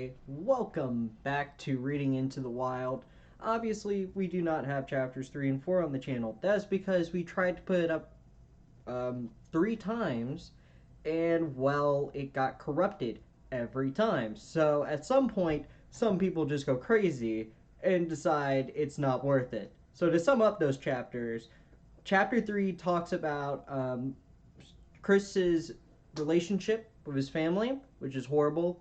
everybody. Welcome back to Reading Into the Wild. Obviously, we do not have chapters 3 and 4 on the channel. That's because we tried to put it up 3 times, and well, it got corrupted every time. So at some point, some people just go crazy and decide it's not worth it. So to sum up those chapters, chapter 3 talks about Chris's relationship with his family, which is horrible.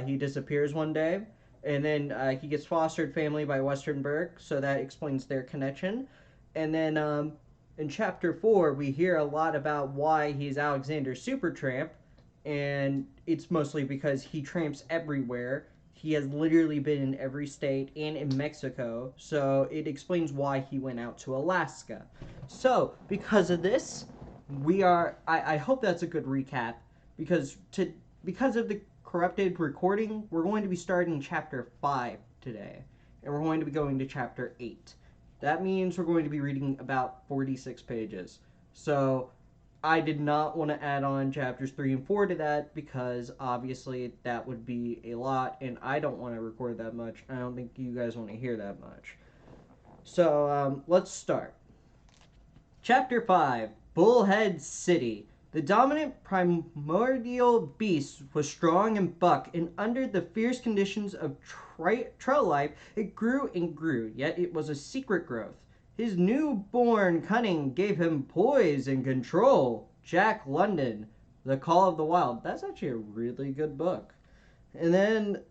He disappears one day, and then he gets fostered family by Westernberg, so that explains their connection. And then in chapter 4, we hear a lot about why he's Alexander Supertramp, and it's mostly because he tramps everywhere. He has literally been in every state and in Mexico, so it explains why he went out to Alaska. So, because of this, I hope that's a good recap, because of the corrupted recording, we're going to be starting chapter 5 today, and we're going to be going to chapter 8. That means we're going to be reading about 46 pages. So I did not want to add on chapters 3 and 4 to that, because obviously that would be a lot, and I don't want to record that much. I don't think you guys want to hear that much. So let's start. Chapter 5, Bullhead City. The dominant primordial beast was strong and buck, and under the fierce conditions of trail life, it grew and grew, yet it was a secret growth. His newborn cunning gave him poise and control. Jack London, The Call of the Wild. That's actually a really good book. And then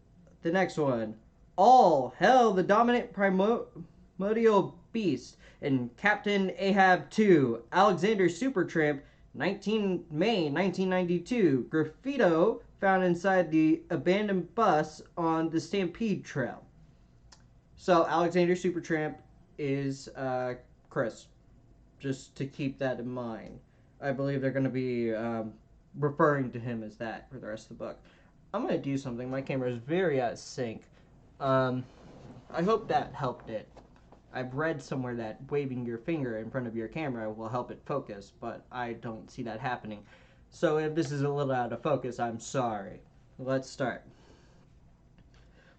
the next one, All Hell, the dominant primordial beast, and Captain Ahab 2, Alexander Supertramp, May 1992. Graffito found inside the abandoned bus on the Stampede Trail. So Alexander Supertramp is Chris, just to keep that in mind. I believe they're going to be referring to him as that for the rest of the book. I'm going to do something. My camera is very out of sync. I hope that helped it. I've read somewhere that waving your finger in front of your camera will help it focus, but I don't see that happening. So if this is a little out of focus, I'm sorry. Let's start.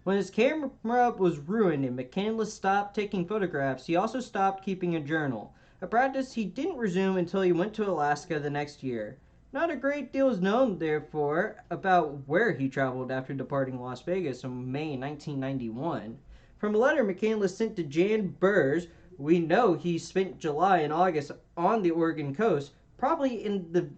When his camera was ruined and McCandless stopped taking photographs, he also stopped keeping a journal, a practice he didn't resume until he went to Alaska the next year. Not a great deal is known, therefore, about where he traveled after departing Las Vegas in May 1991. From a letter McCandless sent to Jan Burrs, we know he spent July and August on the Oregon coast, probably in the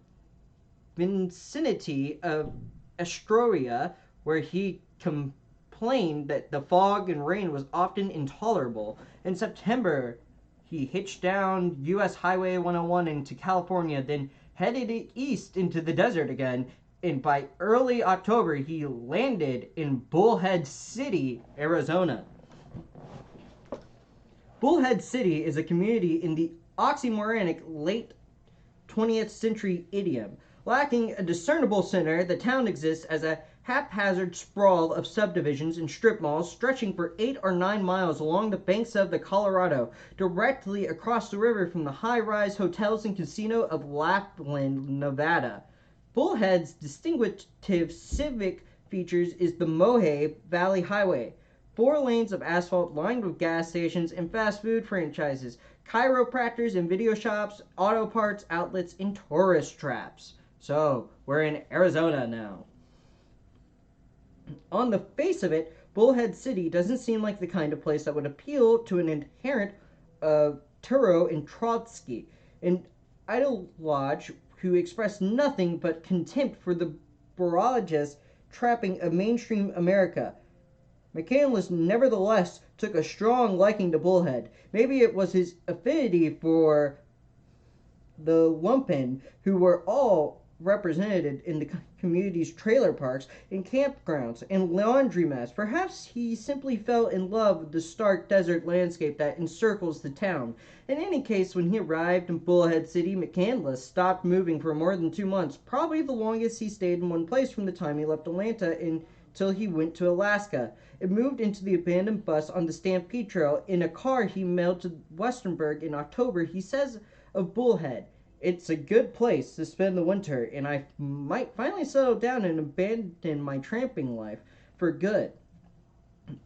vicinity of Astoria, where he complained that the fog and rain was often intolerable. In September, he hitched down U.S. Highway 101 into California, then headed east into the desert again, and by early October, he landed in Bullhead City, Arizona. Bullhead City is a community in the oxymoronic late 20th century idiom. Lacking a discernible center, the town exists as a haphazard sprawl of subdivisions and strip malls stretching for 8 or 9 miles along the banks of the Colorado, directly across the river from the high-rise hotels and casino of Lapland, Nevada. Bullhead's distinctive civic features is the Mohave Valley Highway. 4 lanes of asphalt lined with gas stations and fast food franchises, chiropractors and video shops, auto parts outlets, and tourist traps. So, we're in Arizona now. On the face of it, Bullhead City doesn't seem like the kind of place that would appeal to an adherent of Turo and Trotsky, an ideologue who expressed nothing but contempt for the barrages trapping of mainstream America. McCandless nevertheless took a strong liking to Bullhead. Maybe it was his affinity for the lumpen, who were all represented in the community's trailer parks and campgrounds and laundromats. Perhaps he simply fell in love with the stark desert landscape that encircles the town. In any case, when he arrived in Bullhead City, McCandless stopped moving for more than 2 months, probably the longest he stayed in one place from the time he left Atlanta until he went to Alaska. It moved into the abandoned bus on the Stampede Trail in a car he mailed to Westernberg in October. He says of Bullhead, "It's a good place to spend the winter, and I might finally settle down and abandon my tramping life. for good.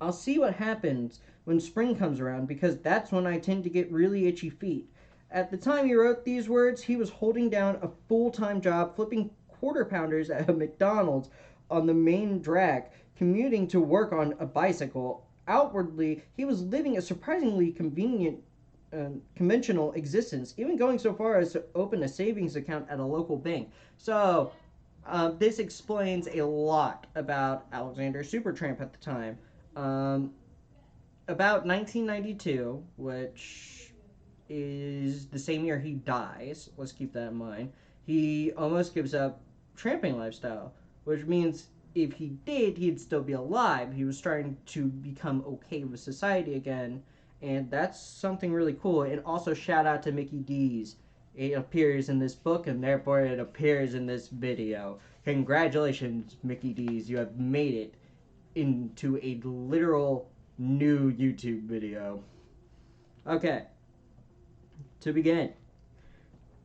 I'll see what happens when spring comes around because that's when I tend to get really itchy feet. At the time he wrote these words, he was holding down a full time job flipping quarter pounders at a McDonald's on the main drag, commuting to work on a bicycle. Outwardly, he was living a surprisingly conventional existence, even going so far as to open a savings account at a local bank. So, this explains a lot about Alexander Supertramp at the time. Um, about 1992, which is the same year he dies, let's keep that in mind, he almost gives up tramping lifestyle, which means if he did, he'd still be alive. He was starting to become okay with society again, and that's something really cool. And also, shout out to Mickey D's. It appears in this book, and therefore it appears in this video. Congratulations, Mickey D's. You have made it into a literal new YouTube video. Okay, to begin.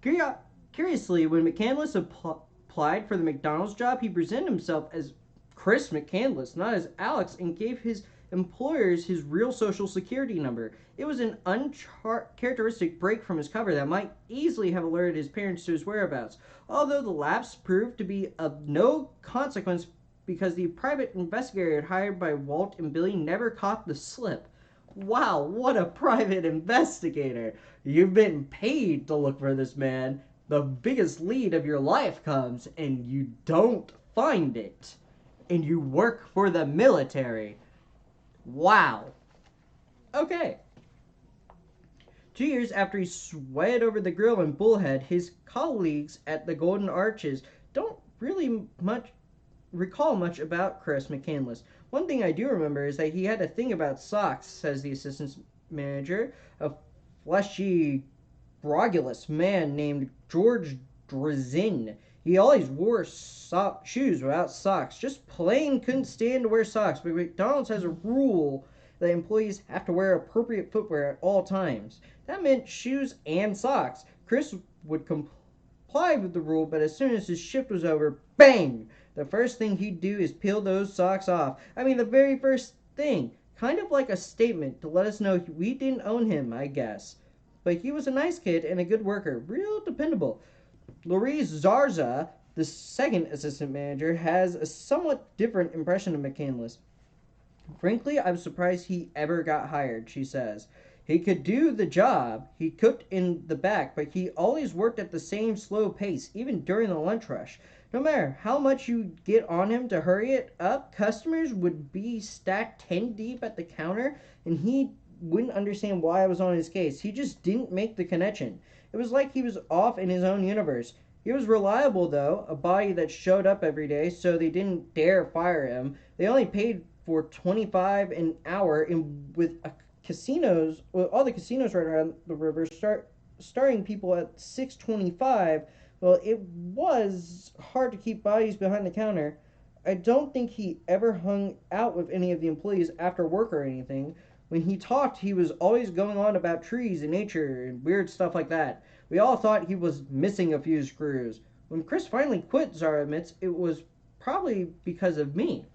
Curiously, when McCandless applied for the McDonald's job, he presented himself as Chris McCandless, not as Alex, and gave his employers his real social security number. It was an uncharacteristic break from his cover that might easily have alerted his parents to his whereabouts, although the lapse proved to be of no consequence because the private investigator hired by Walt and Billy never caught the slip. Wow, what a private investigator! You've been paid to look for this man. The biggest lead of your life comes and you don't find it. And you work for the military. Wow. Okay. 2 years after he swayed over the grill in Bullhead, his colleagues at the Golden Arches don't really recall much about Chris McCandless. One thing I do remember is that he had a thing about socks, says the assistant manager, a fleshy, grogulous man named George Drazin. He always wore shoes without socks. Just plain couldn't stand to wear socks. But McDonald's has a rule that employees have to wear appropriate footwear at all times. That meant shoes and socks. Chris would comply with the rule, but as soon as his shift was over, bang! The first thing he'd do is peel those socks off. I mean, the very first thing. Kind of like a statement to let us know we didn't own him, I guess. But he was a nice kid and a good worker. Real dependable. Louise Zarza, the second assistant manager, has a somewhat different impression of McCandless. Frankly, I was surprised he ever got hired, she says. He could do the job. He cooked in the back, but he always worked at the same slow pace, even during the lunch rush. No matter how much you get on him to hurry it up, customers would be stacked 10 deep at the counter, and he wouldn't understand why I was on his case. He just didn't make the connection. It was like he was off in his own universe. He was reliable, though, a body that showed up every day, so they didn't dare fire him. They only paid for $25 an hour, and with all the casinos right around the river starting people at $6.25. Well, it was hard to keep bodies behind the counter. I don't think he ever hung out with any of the employees after work or anything. When he talked, he was always going on about trees and nature and weird stuff like that. We all thought he was missing a few screws. When Chris finally quit, Zara admits, it was probably because of me.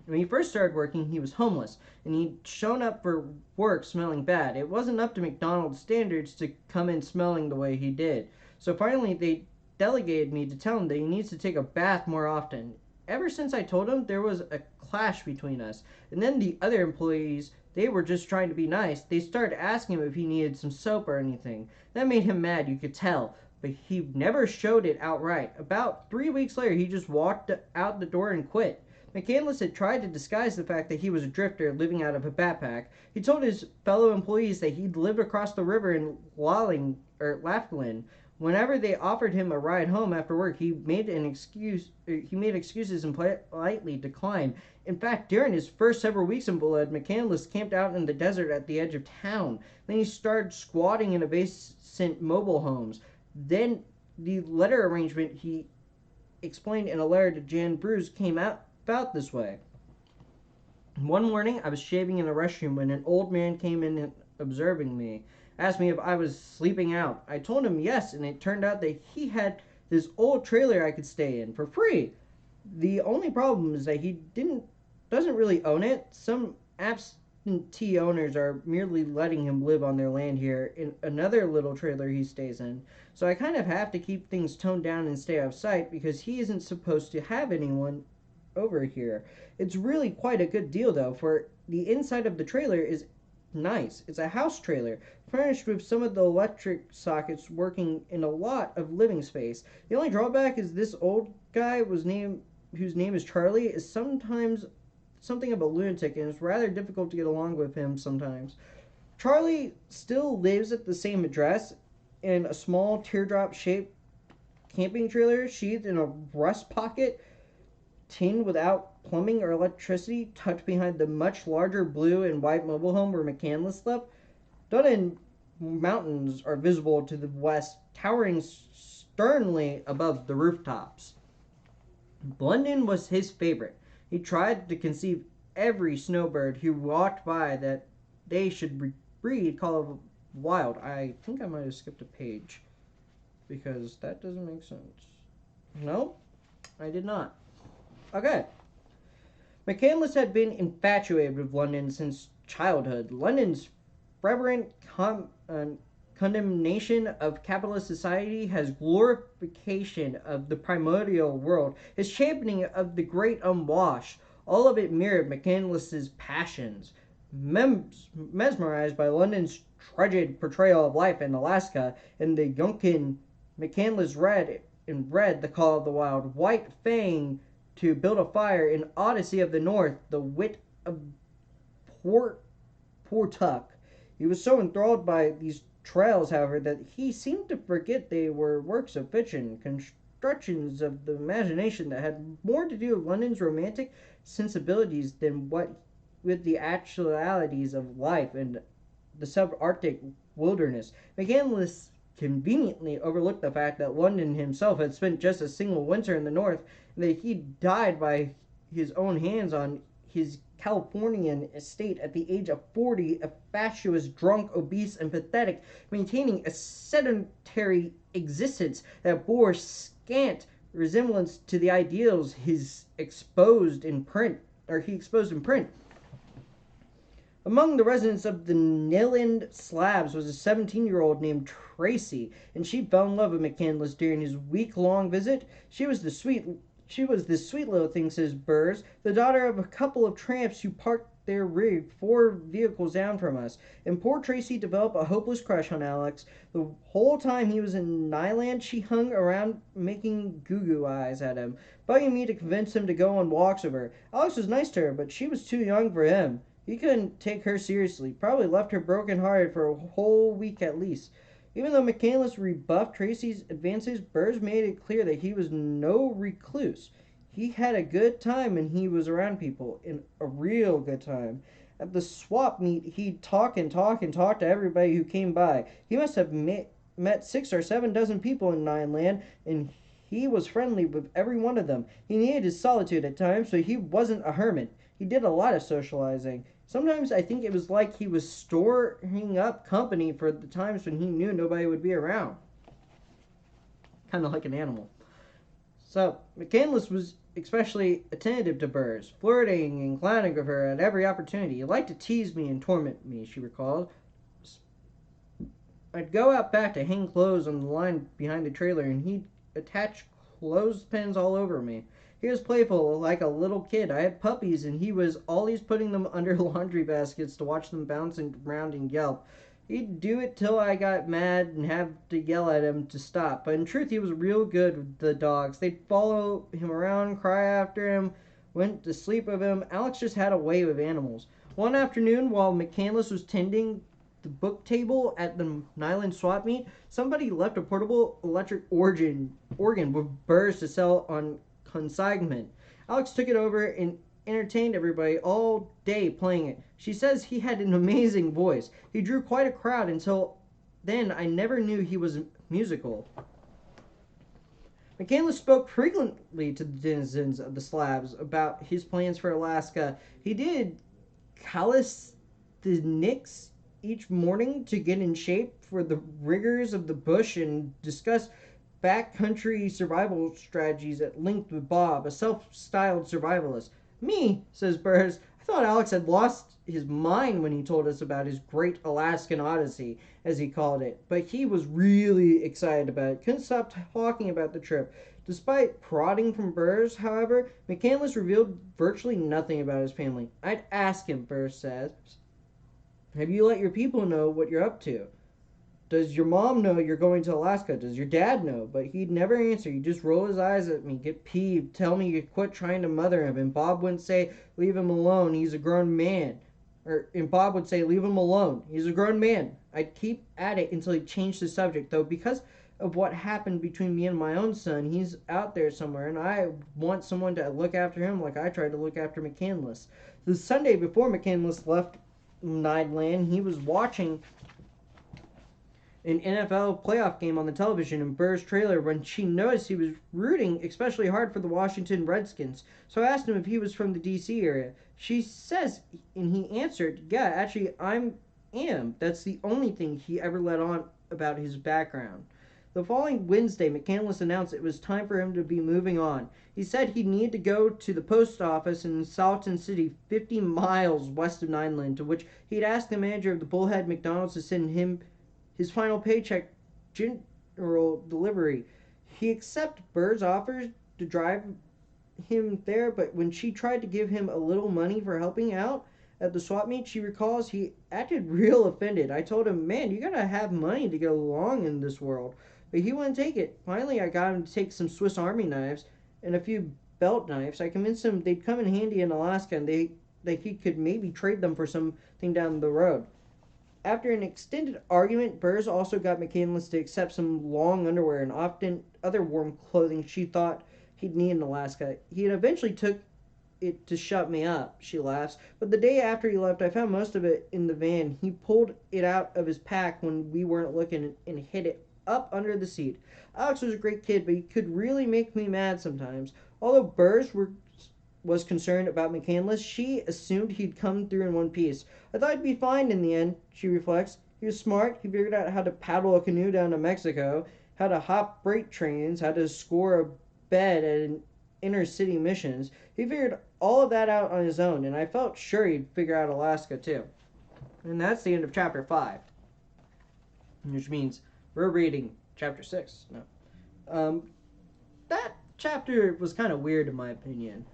When he first started working, he was homeless, and he'd shown up for work smelling bad. It wasn't up to McDonald's standards to come in smelling the way he did. So finally, they delegated me to tell him that he needs to take a bath more often. Ever since I told him, there was a clash between us. And then the other employees, they were just trying to be nice. They started asking him if he needed some soap or anything. That made him mad, you could tell. But he never showed it outright. About 3 weeks later, he just walked out the door and quit. McCandless had tried to disguise the fact that he was a drifter living out of a backpack. He told his fellow employees that he'd lived across the river in Laughlin. Whenever they offered him a ride home after work, he made excuses and politely declined. In fact, during his first several weeks in Bullhead, McCandless camped out in the desert at the edge of town. Then he started squatting in adjacent mobile homes. Then the letter arrangement he explained in a letter to Jan Bruce came out about this way. One morning, I was shaving in the restroom when an old man came in and observing me. Asked me if I was sleeping out. I told him yes, and it turned out that he had this old trailer I could stay in for free. The only problem is that he doesn't really own it. Some absentee owners are merely letting him live on their land here in another little trailer he stays in. So I kind of have to keep things toned down and stay out of sight because he isn't supposed to have anyone over here. It's really quite a good deal though, for the inside of the trailer is nice. It's a house trailer, furnished with some of the electric sockets working in a lot of living space. The only drawback is this old guy whose name is Charlie is sometimes something of a lunatic and it's rather difficult to get along with him sometimes. Charlie still lives at the same address in a small teardrop shaped camping trailer sheathed in a rust pocket tin without plumbing or electricity, tucked behind the much larger blue and white mobile home where McCandless slept. Dunedin mountains are visible to the west, towering sternly above the rooftops. London was his favorite. He tried to conceive every snowbird who walked by that they should breed Call of Wild. I think I might have skipped a page because that doesn't make sense. No, I did not. Okay. McCandless had been infatuated with London since childhood. London's reverent condemnation of capitalist society, his glorification of the primordial world, his championing of the great unwashed, all of it mirrored McCandless's passions. Mesmerized by London's tragic portrayal of life in Alaska and the Yunkin, McCandless read The Call of the Wild, White Fang to Build a Fire, in Odyssey of the North, The Wit of Poor Tuck. He was so enthralled by these trails, however, that he seemed to forget they were works of fiction, constructions of the imagination that had more to do with London's romantic sensibilities than what with the actualities of life in the subarctic wilderness. McCandless conveniently overlooked the fact that London himself had spent just a single winter in the north, and that he died by his own hands on his Californian estate at the age of 40, a fatuous, drunk, obese, and pathetic, maintaining a sedentary existence that bore scant resemblance to the ideals he exposed in print. Among the residents of the Nayland Slabs was a 17-year-old named Tracy, and she fell in love with McCandless during his week-long visit. She was this sweet little thing, says Burrs, the daughter of a couple of tramps who parked their rig 4 vehicles down from us. And poor Tracy developed a hopeless crush on Alex. The whole time he was in Nyland, she hung around making goo-goo eyes at him, bugging me to convince him to go on walks with her. Alex was nice to her, but she was too young for him. He couldn't take her seriously, probably left her broken-hearted for a whole week at least. Even though McCandless rebuffed Tracy's advances, Burrs made it clear that he was no recluse. He had a good time when he was around people, and a real good time. At the swap meet, he'd talk and talk and talk to everybody who came by. He must have met 6 or 7 dozen people in Nineland, and he was friendly with every one of them. He needed his solitude at times, so he wasn't a hermit. He did a lot of socializing. Sometimes I think it was like he was storing up company for the times when he knew nobody would be around. Kind of like an animal. So, McCandless was especially attentive to Burrs, flirting and clowning with her at every opportunity. He liked to tease me and torment me, she recalled. I'd go out back to hang clothes on the line behind the trailer, and he'd attach clothespins all over me. He was playful, like a little kid. I had puppies, and he was always putting them under laundry baskets to watch them bounce around and yelp. He'd do it till I got mad and have to yell at him to stop. But in truth, he was real good with the dogs. They'd follow him around, cry after him, went to sleep with him. Alex just had a way with animals. One afternoon, while McCandless was tending the book table at the Nyland swap meet, somebody left a portable electric organ with Burrs to sell on consignment. Alex took it over and entertained everybody all day playing it. She says he had an amazing voice. He drew quite a crowd. Until then, I never knew he was musical. McCandless spoke frequently to the denizens of the slabs about his plans for Alaska. He did calisthenics each morning to get in shape for the rigors of the bush and discuss backcountry survival strategies at length with Bob, a self-styled survivalist. Me, says Burrs. I thought Alex had lost his mind when he told us about his great Alaskan Odyssey, as he called it. But he was really excited about it. Couldn't stop talking about the trip. Despite prodding from Burrs, however, McCandless revealed virtually nothing about his family. I'd ask him, Burrs says. Have you let your people know what you're up to? Does your mom know you're going to Alaska? Does your dad know? But he'd never answer. He'd just roll his eyes at me, get peeved, tell me to quit trying to mother him. And Bob wouldn't say, leave him alone. He's a grown man. And Bob would say, leave him alone. He's a grown man. I'd keep at it until he changed the subject, though, because of what happened between me and my own son. He's out there somewhere, and I want someone to look after him like I tried to look after McCandless. The Sunday before McCandless left Nideland, he was watching an NFL playoff game on the television in Burr's trailer when she noticed he was rooting especially hard for the Washington Redskins. So I asked him if he was from the D.C. area. She says, and he answered, yeah, actually, am. That's the only thing he ever let on about his background. The following Wednesday, McCandless announced it was time for him to be moving on. He said he'd need to go to the post office in Salton City, 50 miles west of Nineland, to which he'd asked the manager of the Bullhead McDonald's to send him his final paycheck general delivery. He accepted Burr's offers to drive him there, but when she tried to give him a little money for helping out at the swap meet, she recalls he acted real offended. I told him, man, you gotta have money to get along in this world. But he wouldn't take it. Finally, I got him to take some Swiss Army knives and a few belt knives. I convinced him they'd come in handy in Alaska and that he could maybe trade them for something down the road. After an extended argument, Burrs also got McCandless to accept some long underwear and often other warm clothing she thought he'd need in Alaska. He eventually took it to shut me up, she laughs. But the day after he left, I found most of it in the van. He pulled it out of his pack when we weren't looking and hid it up under the seat. Alex was a great kid, but he could really make me mad sometimes. Although Burrs was concerned about McCandless, she assumed he'd come through in one piece. I thought he'd be fine in the end, she reflects. He was smart. He figured out how to paddle a canoe down to Mexico, how to hop freight trains, how to score a bed at an inner city missions. He figured all of that out on his own, and I felt sure he'd figure out Alaska too. And that's the end of chapter 5, which means we're reading chapter 6 now. That chapter was kind of weird in my opinion.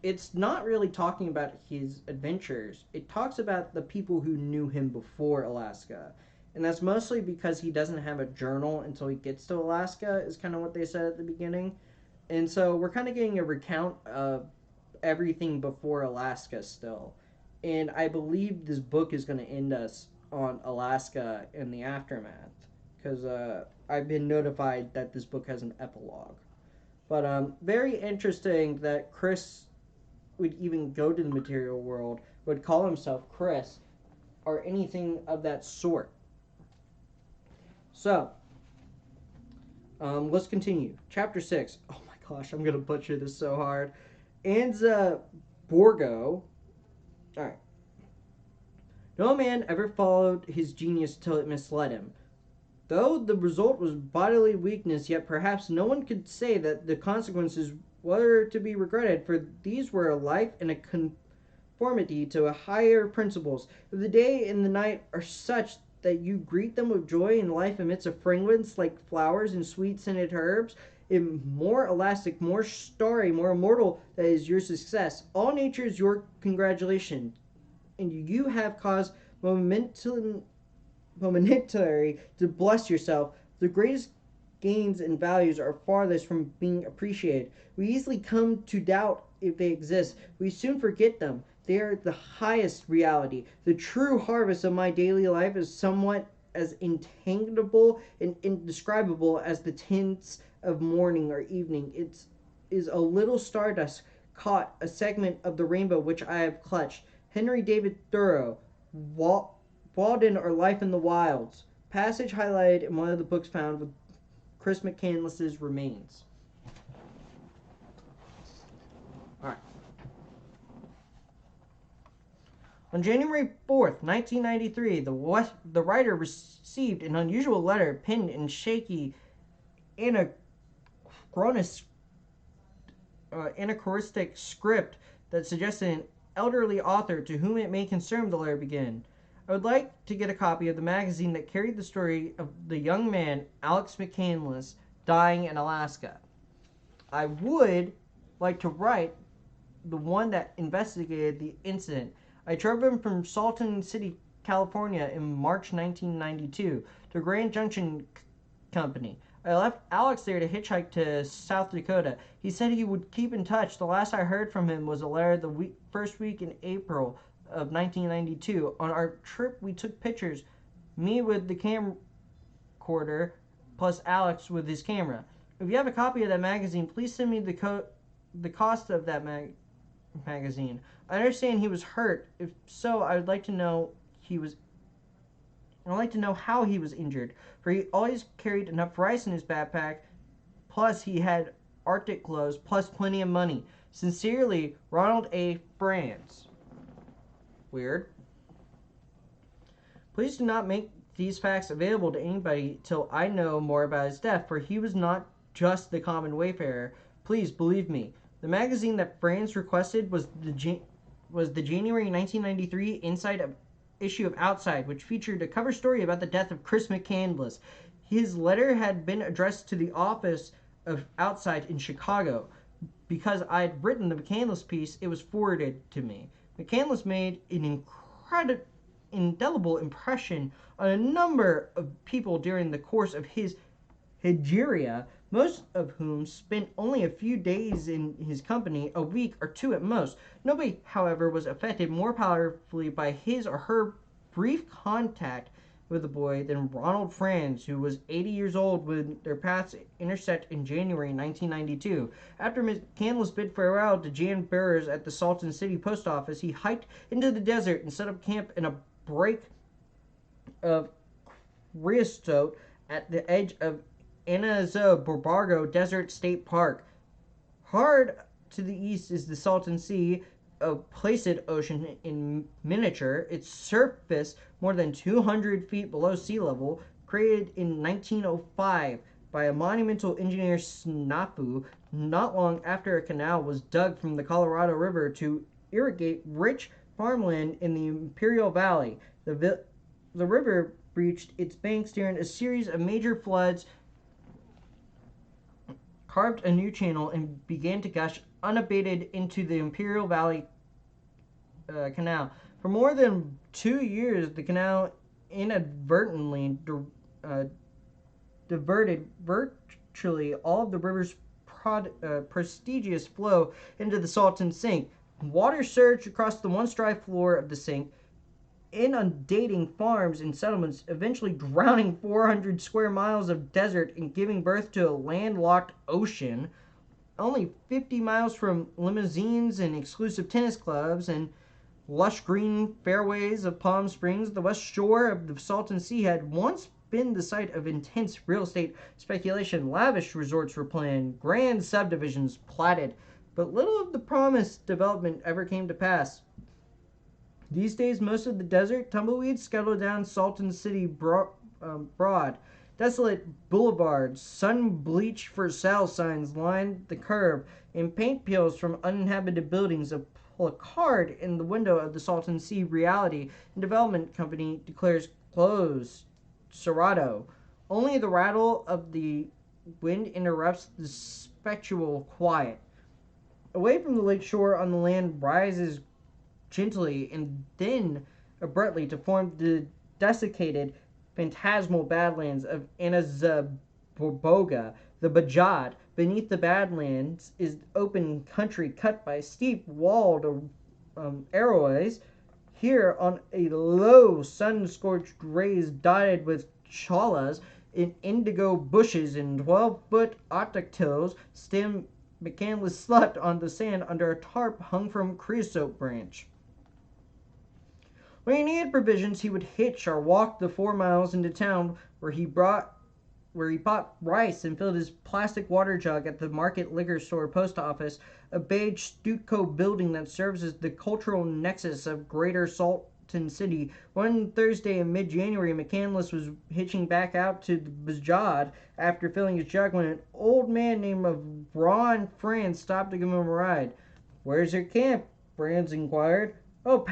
It's not really talking about his adventures. It talks about the people who knew him before Alaska. And that's mostly because he doesn't have a journal until he gets to Alaska, is kind of what they said at the beginning. And so we're kind of getting a recount of everything before Alaska still. And I believe this book is going to end us on Alaska and the aftermath. Because I've been notified that this book has an epilogue. But very interesting that Chris would even go to the material world, would call himself Chris, or anything of that sort. So, let's continue. Chapter 6. Oh my gosh, I'm going to butcher this so hard. Anza Borgo. Alright. No man ever followed his genius till it misled him. Though the result was bodily weakness, yet perhaps no one could say that the consequences were to be regretted, for these were a life and a conformity to higher principles. If the day and the night are such that you greet them with joy, and life emits a fragrance like flowers and sweet-scented herbs, more elastic, more starry, more immortal, that is your success. All nature is your congratulation, and you have caused momentary to bless yourself. The greatest gains and values are farthest from being appreciated. We easily come to doubt if they exist. We soon forget them. They are the highest reality. The true harvest of my daily life is somewhat as intangible and indescribable as the tints of morning or evening. It is a little stardust caught, a segment of the rainbow which I have clutched. Henry David Thoreau, Walden or Life in the Wilds. Passage highlighted in one of the books found with Chris McCandless's remains. Alright. On January 4th, 1993, the writer received an unusual letter penned in shaky anachronis, anachronistic script that suggested an elderly author to whom it may concern the letter begin. I would like to get a copy of the magazine that carried the story of the young man, Alex McCandless, dying in Alaska. I would like to write the one that investigated the incident. I drove him from Salton City, California in March 1992 to Grand Junction Company. I left Alex there to hitchhike to South Dakota. He said he would keep in touch. The last I heard from him was a letter the first week in April of 1992. On our trip, we took pictures, me with the camcorder, plus Alex with his camera. If you have a copy of that magazine, please send me the cost of that magazine. I understand he was hurt. If so, I would like to know how he was injured, for he always carried enough rice in his backpack, plus he had Arctic clothes, plus plenty of money. Sincerely, Ronald A. Franz. Weird. Please do not make these facts available to anybody till I know more about his death, for he was not just the common wayfarer. Please believe me. The magazine that Franz requested was the January 1993 Inside issue of Outside, which featured a cover story about the death of Chris McCandless. His letter had been addressed to the office of Outside in Chicago. Because I had written the McCandless piece, it was forwarded to me. McCandless made an indelible impression on a number of people during the course of his hegeria, most of whom spent only a few days in his company, a week or two at most. Nobody, however, was affected more powerfully by his or her brief contact with the boy than Ronald Franz, who was 80 years old when their paths intersect in January 1992. After McCandless bid farewell to Jan Burrs at the Salton City Post Office, he hiked into the desert and set up camp in a break of creosote at the edge of Anaza-Borbargo Desert State Park. Hard to the east is the Salton Sea, a placid ocean in miniature, its surface more than 200 feet below sea level, created in 1905 by a monumental engineer snafu not long after a canal was dug from the Colorado River to irrigate rich farmland in the Imperial Valley. The river breached its banks during a series of major floods, carved a new channel, and began to gush unabated into the Imperial Valley Canal. For more than 2 years, the canal inadvertently diverted virtually all of the river's prestigious flow into the Salton Sink. Water surged across the once dry floor of the sink, inundating farms and settlements, eventually drowning 400 square miles of desert and giving birth to a landlocked ocean. Only 50 miles from limousines and exclusive tennis clubs and lush green fairways of Palm Springs, the west shore of the Salton Sea had once been the site of intense real estate speculation. Lavish resorts were planned, grand subdivisions platted, but little of the promised development ever came to pass. These days, most of the desert tumbleweeds scuttle down Salton City broad. Desolate boulevards, sun-bleached for sale signs line the curb, and paint peels from uninhabited buildings. A placard in the window of the Salton Sea Realty and Development Company declares closed. Cerrado. Only the rattle of the wind interrupts the spectral quiet. Away from the lake shore on the land rises gently and then abruptly to form the desiccated, phantasmal badlands of Anazaboga. The Bajad. Beneath the badlands is open country cut by steep walled arroys. Here on a low sun-scorched raise dotted with chalas in indigo bushes and 12-foot octatills, stem McCandless slept on the sand under a tarp hung from creosote branch. When he needed provisions, he would hitch or walk the 4 miles into town, where he bought rice and filled his plastic water jug at the Market Liquor Store post office, a beige stucco building that serves as the cultural nexus of Greater Salt Salton City. One Thursday in mid-January, McCandless was hitching back out to the Bajad after filling his jug when an old man named Ron Franz stopped to give him a ride. "Where's your camp?" Franz inquired. "Oh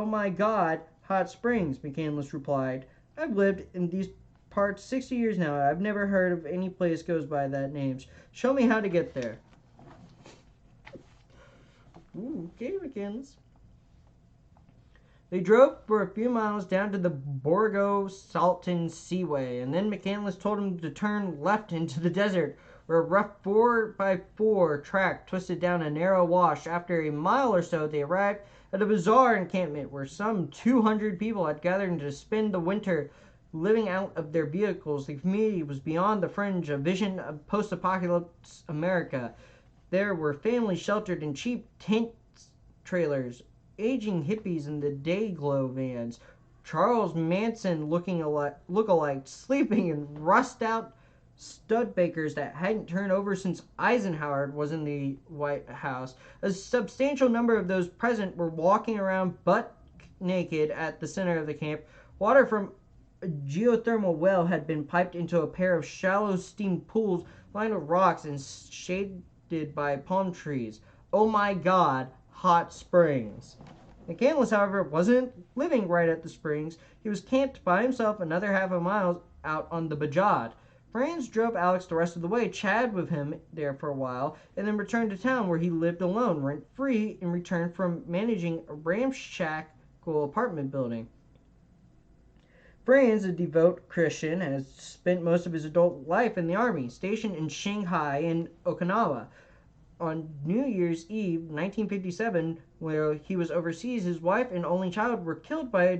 my God, Hot Springs," McCandless replied. "I've lived in these parts 60 years now. I've never heard of any place goes by that name. Show me how to get there." Ooh, okay, McCandless. They drove for a few miles down to the Borgo-Salton Seaway, and then McCandless told him to turn left into the desert, where a rough 4x4 track twisted down a narrow wash. After a mile or so, they arrived at a bizarre encampment where some 200 people had gathered to spend the winter living out of their vehicles. The community was beyond the fringe, a vision of post-apocalypse America. There were families sheltered in cheap tent trailers, aging hippies in the day-glow vans, Charles Manson lookalikes sleeping in rust-out Studebakers that hadn't turned over since Eisenhower was in the White House. A substantial number of those present were walking around butt naked at the center of the camp. Water from a geothermal well had been piped into a pair of shallow steam pools lined with rocks and shaded by palm trees. Oh my God, Hot Springs. McCandless, however, wasn't living right at the springs. He was camped by himself another half a mile out on the Bajad. Franz drove Alex the rest of the way, chatted with him there for a while, and then returned to town where he lived alone, rent-free, in return from managing a ramshackle apartment building. Franz, a devout Christian, has spent most of his adult life in the army, stationed in Shanghai and Okinawa. On New Year's Eve, 1957, where he was overseas, his wife and only child were killed by a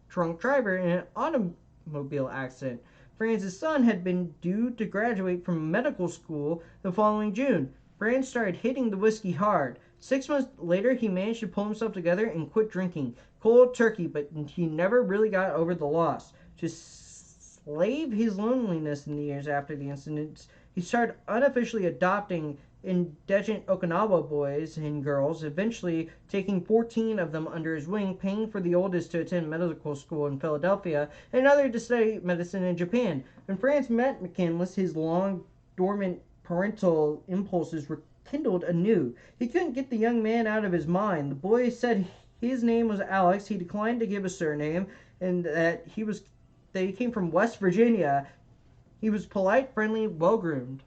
drunk driver in an automobile accident. Franz's son had been due to graduate from medical school the following June. Franz started hitting the whiskey hard. 6 months later, he managed to pull himself together and quit drinking. Cold turkey, but he never really got over the loss. To slave his loneliness in the years after the incidents, he started unofficially adopting indigent Okinawa boys and girls, eventually taking 14 of them under his wing, paying for the oldest to attend medical school in Philadelphia and another to study medicine in Japan. When Franz met McCandless, his long dormant parental impulses were kindled anew. He couldn't get the young man out of his mind. The boy said his name was Alex. He declined to give a surname, and that he came from West Virginia. He was polite, friendly, well-groomed.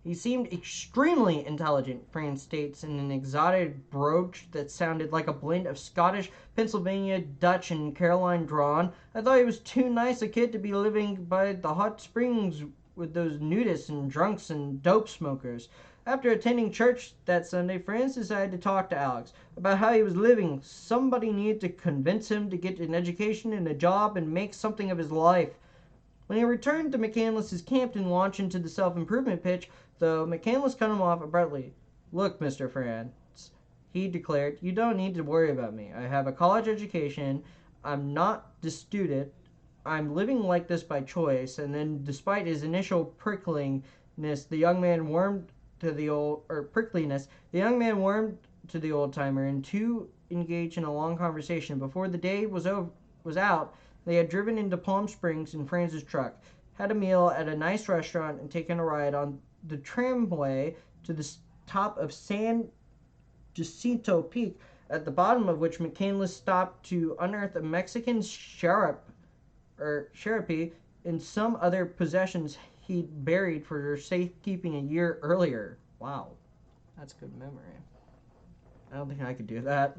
He seemed extremely intelligent, Franz states in an exotic brogue that sounded like a blend of Scottish, Pennsylvania, Dutch, and Caroline drawn. "I thought he was too nice a kid to be living by the hot springs with those nudists and drunks and dope smokers." After attending church that Sunday, Franz decided to talk to Alex about how he was living. Somebody needed to convince him to get an education and a job and make something of his life. When he returned to McCandless's camp and launched into the self-improvement pitch, though, McCandless cut him off abruptly. "Look, Mr. Franz," he declared, "you don't need to worry about me. I have a college education. I'm not destitute. I'm living like this by choice." And then, despite his initial prickliness, the young man warmed to the old timer, and two engaged in a long conversation. Before the day was out, they had driven into Palm Springs in Franz's truck, had a meal at a nice restaurant, and taken a ride on the tramway to the top of San Jacinto Peak, at the bottom of which McCandless stopped to unearth a Mexican sharpie and some other possessions he'd buried for safekeeping a year earlier. Wow, that's good memory. I don't think I could do that.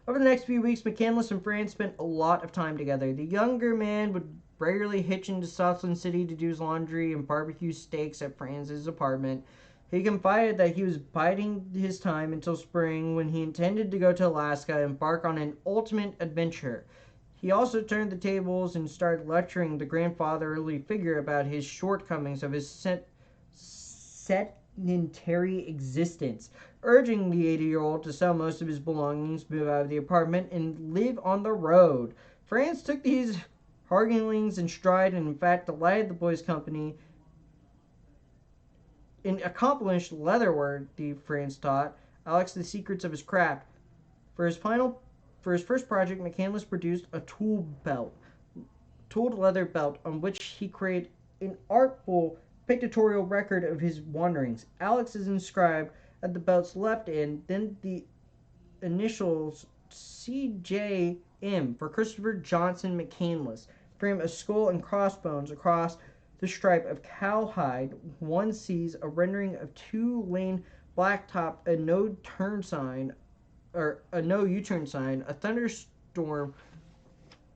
Over the next few weeks, McCandless and Franz spent a lot of time together. The younger man would regularly hitch into Salton City to do his laundry and barbecue steaks at Franz's apartment. He confided that he was biding his time until spring, when he intended to go to Alaska and embark on an ultimate adventure. He also turned the tables and started lecturing the grandfatherly figure about his shortcomings of his sedentary existence, urging the 80-year-old to sell most of his belongings, move out of the apartment, and live on the road. Franz took these arguings in stride and, in fact, delighted the boy's company. An accomplished leatherworthy, Franz thought. Alex the secrets of his craft. For his first project, McCandless produced a tooled leather belt on which he created an artful pictorial record of his wanderings. Alex is inscribed at the belt's left end, then the initials CJM for Christopher Johnson McCandless. Frame a skull and crossbones across the stripe of cowhide. One sees a rendering of two-lane blacktop, a no U-turn sign, a thunderstorm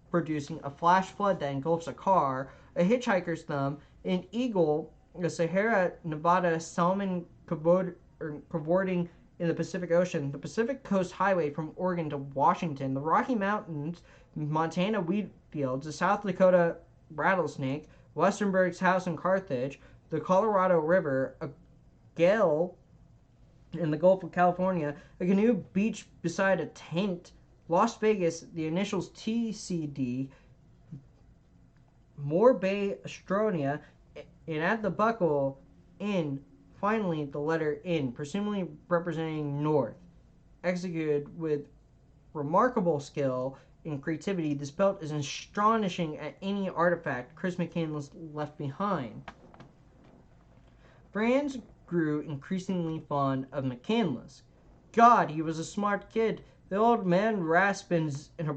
producing a flash flood that engulfs a car, a hitchhiker's thumb, an eagle, a Sahara Nevada salmon cavorting in the Pacific Ocean, the Pacific Coast Highway from Oregon to Washington, the Rocky Mountains, Montana wheat fields, the South Dakota rattlesnake, Westenberg's house in Carthage, the Colorado River, a gale in the Gulf of California, a canoe beach beside a tent, Las Vegas, the initials TCD, Moore Bay, Estonia, and at the buckle in, finally, the letter N, presumably representing north. Executed with remarkable skill and creativity, this belt is astonishing at any artifact Chris McCandless left behind. Franz grew increasingly fond of McCandless. God, he was a smart kid. The old man rasped in a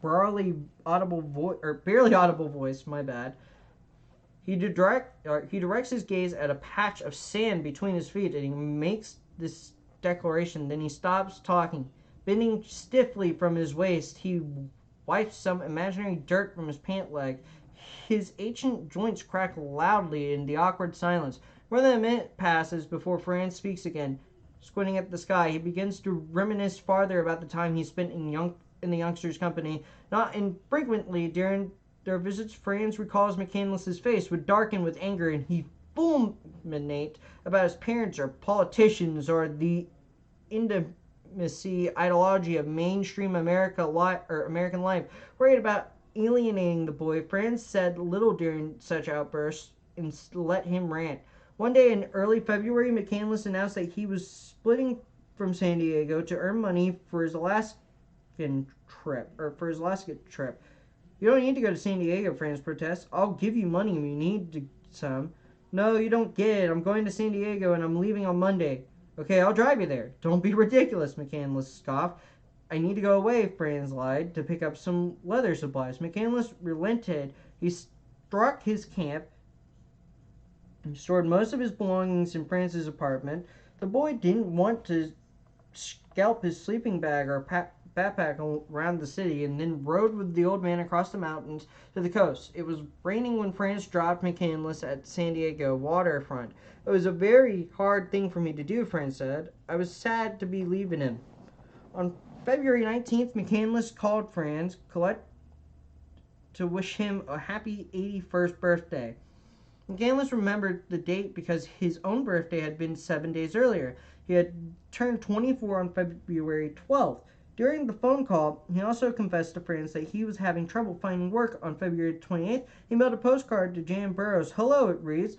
barely audible voice. My bad. He directs his gaze at a patch of sand between his feet, and he makes this declaration. Then he stops talking. Bending stiffly from his waist, he wipes some imaginary dirt from his pant leg. His ancient joints crack loudly in the awkward silence. More than a minute passes before Franz speaks again. Squinting at the sky, he begins to reminisce farther about the time he spent in the youngster's company. Not infrequently during their visits, Franz recalls McCandless's face would darken with anger, and he fulminate about his parents or politicians or the intimacy ideology of mainstream American life. Worried about alienating the boy, Franz said little during such outbursts and let him rant. One day in early February, McCandless announced that he was splitting from San Diego to earn money for his Alaska trip. You don't need to go to San Diego, Franz protests. I'll give you money if you need some. No, you don't get it. I'm going to San Diego and I'm leaving on Monday. Okay, I'll drive you there. Don't be ridiculous, McCandless scoffed. I need to go away, Franz lied, to pick up some leather supplies. McCandless relented. He struck his camp and stored most of his belongings in Franz's apartment. The boy didn't want to scalp his sleeping bag or backpack around the city and then rode with the old man across the mountains to the coast. It was raining when Franz dropped McCandless at San Diego waterfront. It was a very hard thing for me to do, Franz said. I was sad to be leaving him. On February 19th, McCandless called Franz Collette to wish him a happy 81st birthday. McCandless remembered the date because his own birthday had been 7 days earlier. He had turned 24 on February 12th. During the phone call, he also confessed to Franz that he was having trouble finding work. On February 28th, he mailed a postcard to Jan Burroughs. Hello, it reads.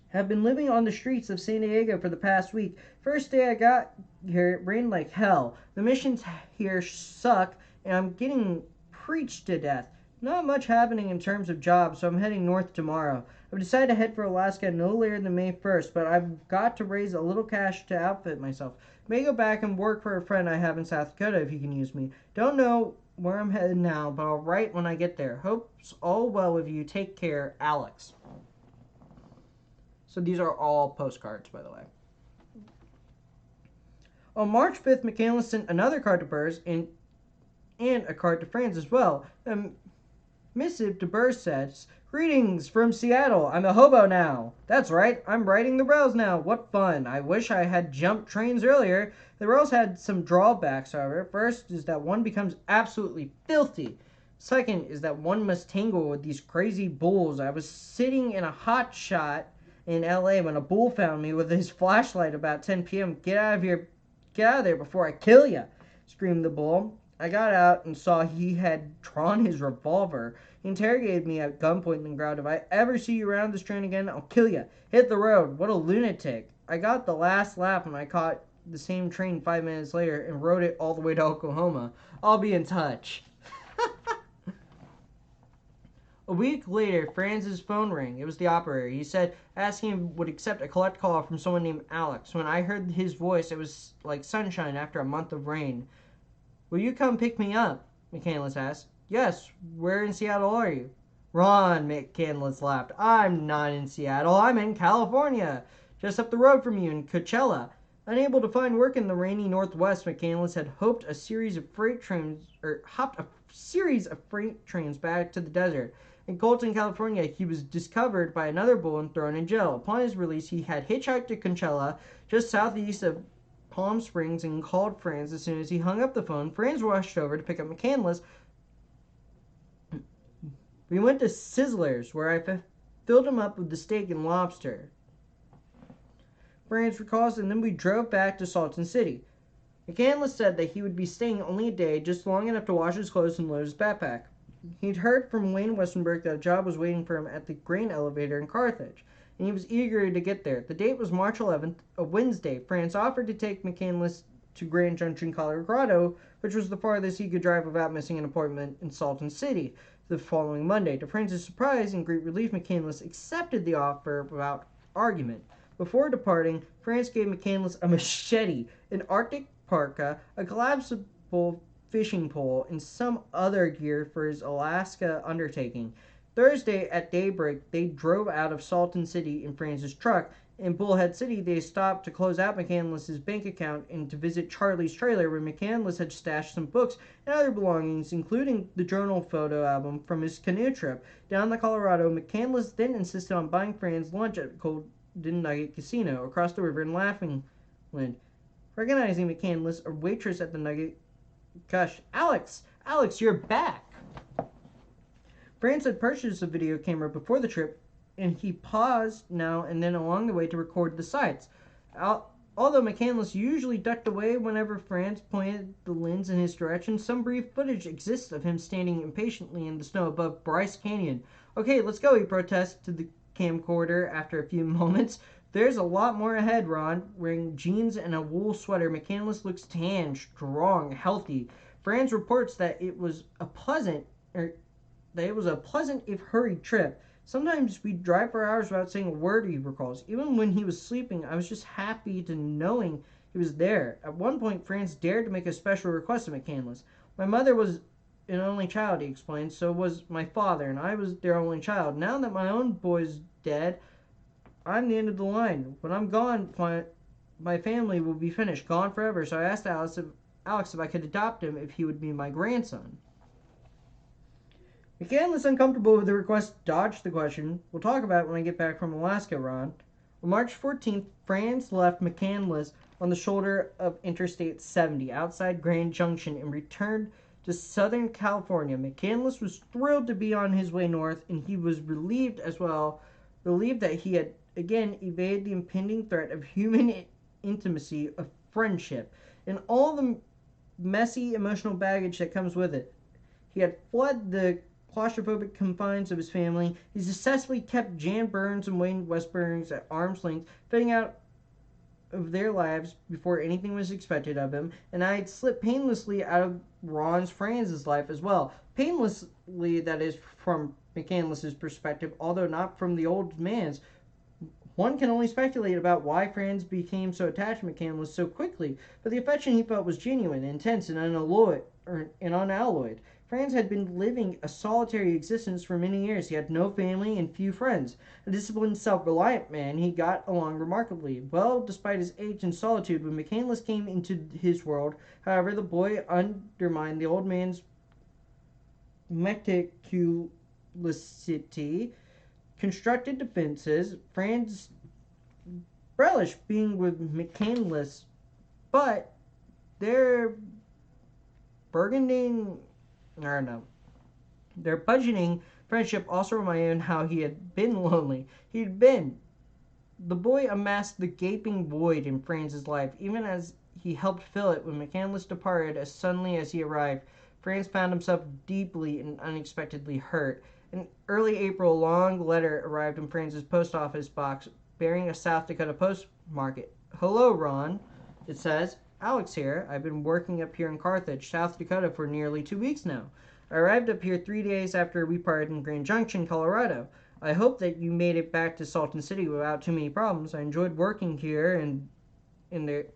Have been living on the streets of San Diego for the past week. First day I got here, it rained like hell. The missions here suck, and I'm getting preached to death. Not much happening in terms of jobs, so I'm heading north tomorrow. I've decided to head for Alaska no later than May 1st, but I've got to raise a little cash to outfit myself. May go back and work for a friend I have in South Dakota if he can use me. Don't know where I'm headed now, but I'll write when I get there. Hope's all well with you. Take care, Alex. So these are all postcards, by the way. On March 5th, McCandless sent another card to Burrs and a card to Franz as well. The missive to Burrs says, Greetings from Seattle. I'm a hobo now. That's right. I'm riding the rails now. What fun. I wish I had jumped trains earlier. The rails had some drawbacks, however. First is that one becomes absolutely filthy. Second is that one must tangle with these crazy bulls. I was sitting in a hot shot in LA when a bull found me with his flashlight about 10 p.m. Get out of here. Get out of there before I kill you, screamed the bull. I got out and saw he had drawn his revolver. He interrogated me at gunpoint and growled, If I ever see you around this train again, I'll kill you. Hit the road. What a lunatic. I got the last lap and I caught the same train 5 minutes later and rode it all the way to Oklahoma. I'll be in touch. A week later, Franz's phone rang. It was the operator. He said, asking him would accept a collect call from someone named Alex. When I heard his voice, it was like sunshine after a month of rain. Will you come pick me up? McCandless asked. Yes, where in Seattle are you? Ron, McCandless laughed. I'm not in Seattle. I'm in California, just up the road from you in Coachella. Unable to find work in the rainy Northwest, McCandless had hopped a series of freight trains back to the desert. In Colton, California, he was discovered by another bull and thrown in jail. Upon his release, he had hitchhiked to Coachella, just southeast of Palm Springs, and called Franz. As soon as he hung up the phone, Franz rushed over to pick up McCandless. We went to Sizzler's, where I filled him up with the steak and lobster, Franz recalls, and then we drove back to Salton City. McCandless said that he would be staying only a day, just long enough to wash his clothes and load his backpack. He'd heard from Wayne Westenberg that a job was waiting for him at the grain elevator in Carthage, and he was eager to get there. The date was March 11th, a Wednesday. Franz offered to take McCandless to Grand Junction, Colorado, which was the farthest he could drive without missing an appointment in Salton City the following Monday. To Franz's surprise and great relief, McCandless accepted the offer without argument. Before departing, Franz gave McCandless a machete, an Arctic parka, a collapsible fishing pole, and some other gear for his Alaska undertaking. Thursday at daybreak, they drove out of Salton City in Franz's truck. In Bullhead City, they stopped to close out McCandless's bank account and to visit Charlie's trailer, where McCandless had stashed some books and other belongings, including the journal photo album from his canoe trip. Down the Colorado, McCandless then insisted on buying Franz lunch at Golden Nugget Casino across the river in Laughingland. Recognizing McCandless, a waitress at the Nugget gushed, Alex, you're back! Franz had purchased a video camera before the trip, and he paused now and then along the way to record the sights. Although McCandless usually ducked away whenever Franz pointed the lens in his direction, some brief footage exists of him standing impatiently in the snow above Bryce Canyon. Okay, let's go, he protests to the camcorder after a few moments. There's a lot more ahead, Ron. Wearing jeans and a wool sweater, McCandless looks tan, strong, healthy. Franz reports that it was a pleasant if hurried trip. Sometimes we'd drive for hours without saying a word, he recalls. Even when he was sleeping, I was just happy to knowing he was there. At one point, Franz dared to make a special request of McCandless. My mother was an only child, he explained, so was my father, and I was their only child. Now that my own boy's dead, I'm the end of the line. When I'm gone, my family will be finished, gone forever. So I asked Alex if I could adopt him, if he would be my grandson. McCandless, uncomfortable with the request, dodged the question. We'll talk about it when I get back from Alaska, Ron. On March 14th, Franz left McCandless on the shoulder of Interstate 70 outside Grand Junction and returned to Southern California. McCandless was thrilled to be on his way north, and he was relieved that he had again evaded the impending threat of human intimacy, of friendship, and all the messy emotional baggage that comes with it. He had fled the claustrophobic confines of his family. He successfully kept Jan Burns and Wayne Westburns at arm's length, fitting out of their lives before anything was expected of him, and I had slipped painlessly out of Franz's life as well. Painlessly, that is, from McCandless's perspective, although not from the old man's. One can only speculate about why Franz became so attached to McCandless so quickly, but the affection he felt was genuine, intense, and unalloyed. Franz had been living a solitary existence for many years. He had no family and few friends. A disciplined, self-reliant man, he got along remarkably well despite his age and solitude. When McCandless came into his world, however, the boy undermined the old man's meticulousity, constructed defenses. Franz relished being with McCandless, but their burgeoning friendship also reminded him how he had been lonely. The boy amassed the gaping void in Franz's life, even as he helped fill it. When McCandless departed as suddenly as he arrived, Franz found himself deeply and unexpectedly hurt. In early April, a long letter arrived in Franz's post office box bearing a South Dakota market. Hello, Ron. It says, Alex here. I've been working up here in Carthage, South Dakota for nearly 2 weeks now. I arrived up here 3 days after we parted in Grand Junction, Colorado. I hope that you made it back to Salton City without too many problems. I enjoyed working here and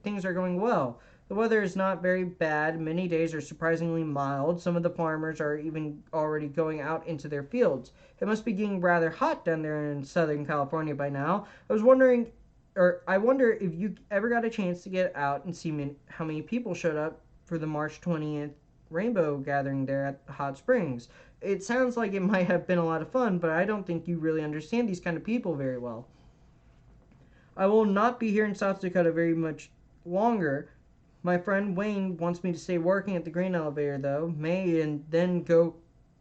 things are going well. The weather is not very bad. Many days are surprisingly mild. Some of the farmers are even already going out into their fields. It must be getting rather hot down there in Southern California by now. I wonder if you ever got a chance to get out and see how many people showed up for the March 20th rainbow gathering there at Hot Springs. It sounds like it might have been a lot of fun, but I don't think you really understand these kind of people very well. I will not be here in South Dakota very much longer. My friend Wayne wants me to stay working at the grain elevator, though, May, and then go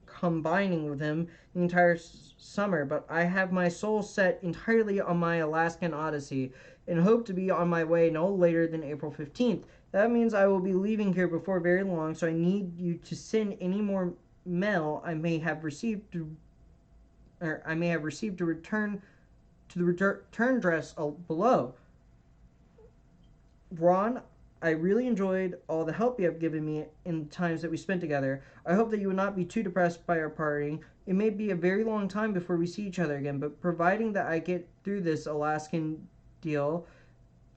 combining with him the entire summer. But I have my soul set entirely on my Alaskan Odyssey and hope to be on my way no later than April 15th. That means I will be leaving here before very long, so I need you to send any more mail I may have received to return to the return address below. Ron, I really enjoyed all the help you have given me in the times that we spent together. I hope that you will not be too depressed by our parting. It may be a very long time before we see each other again, but providing that I get through this Alaskan deal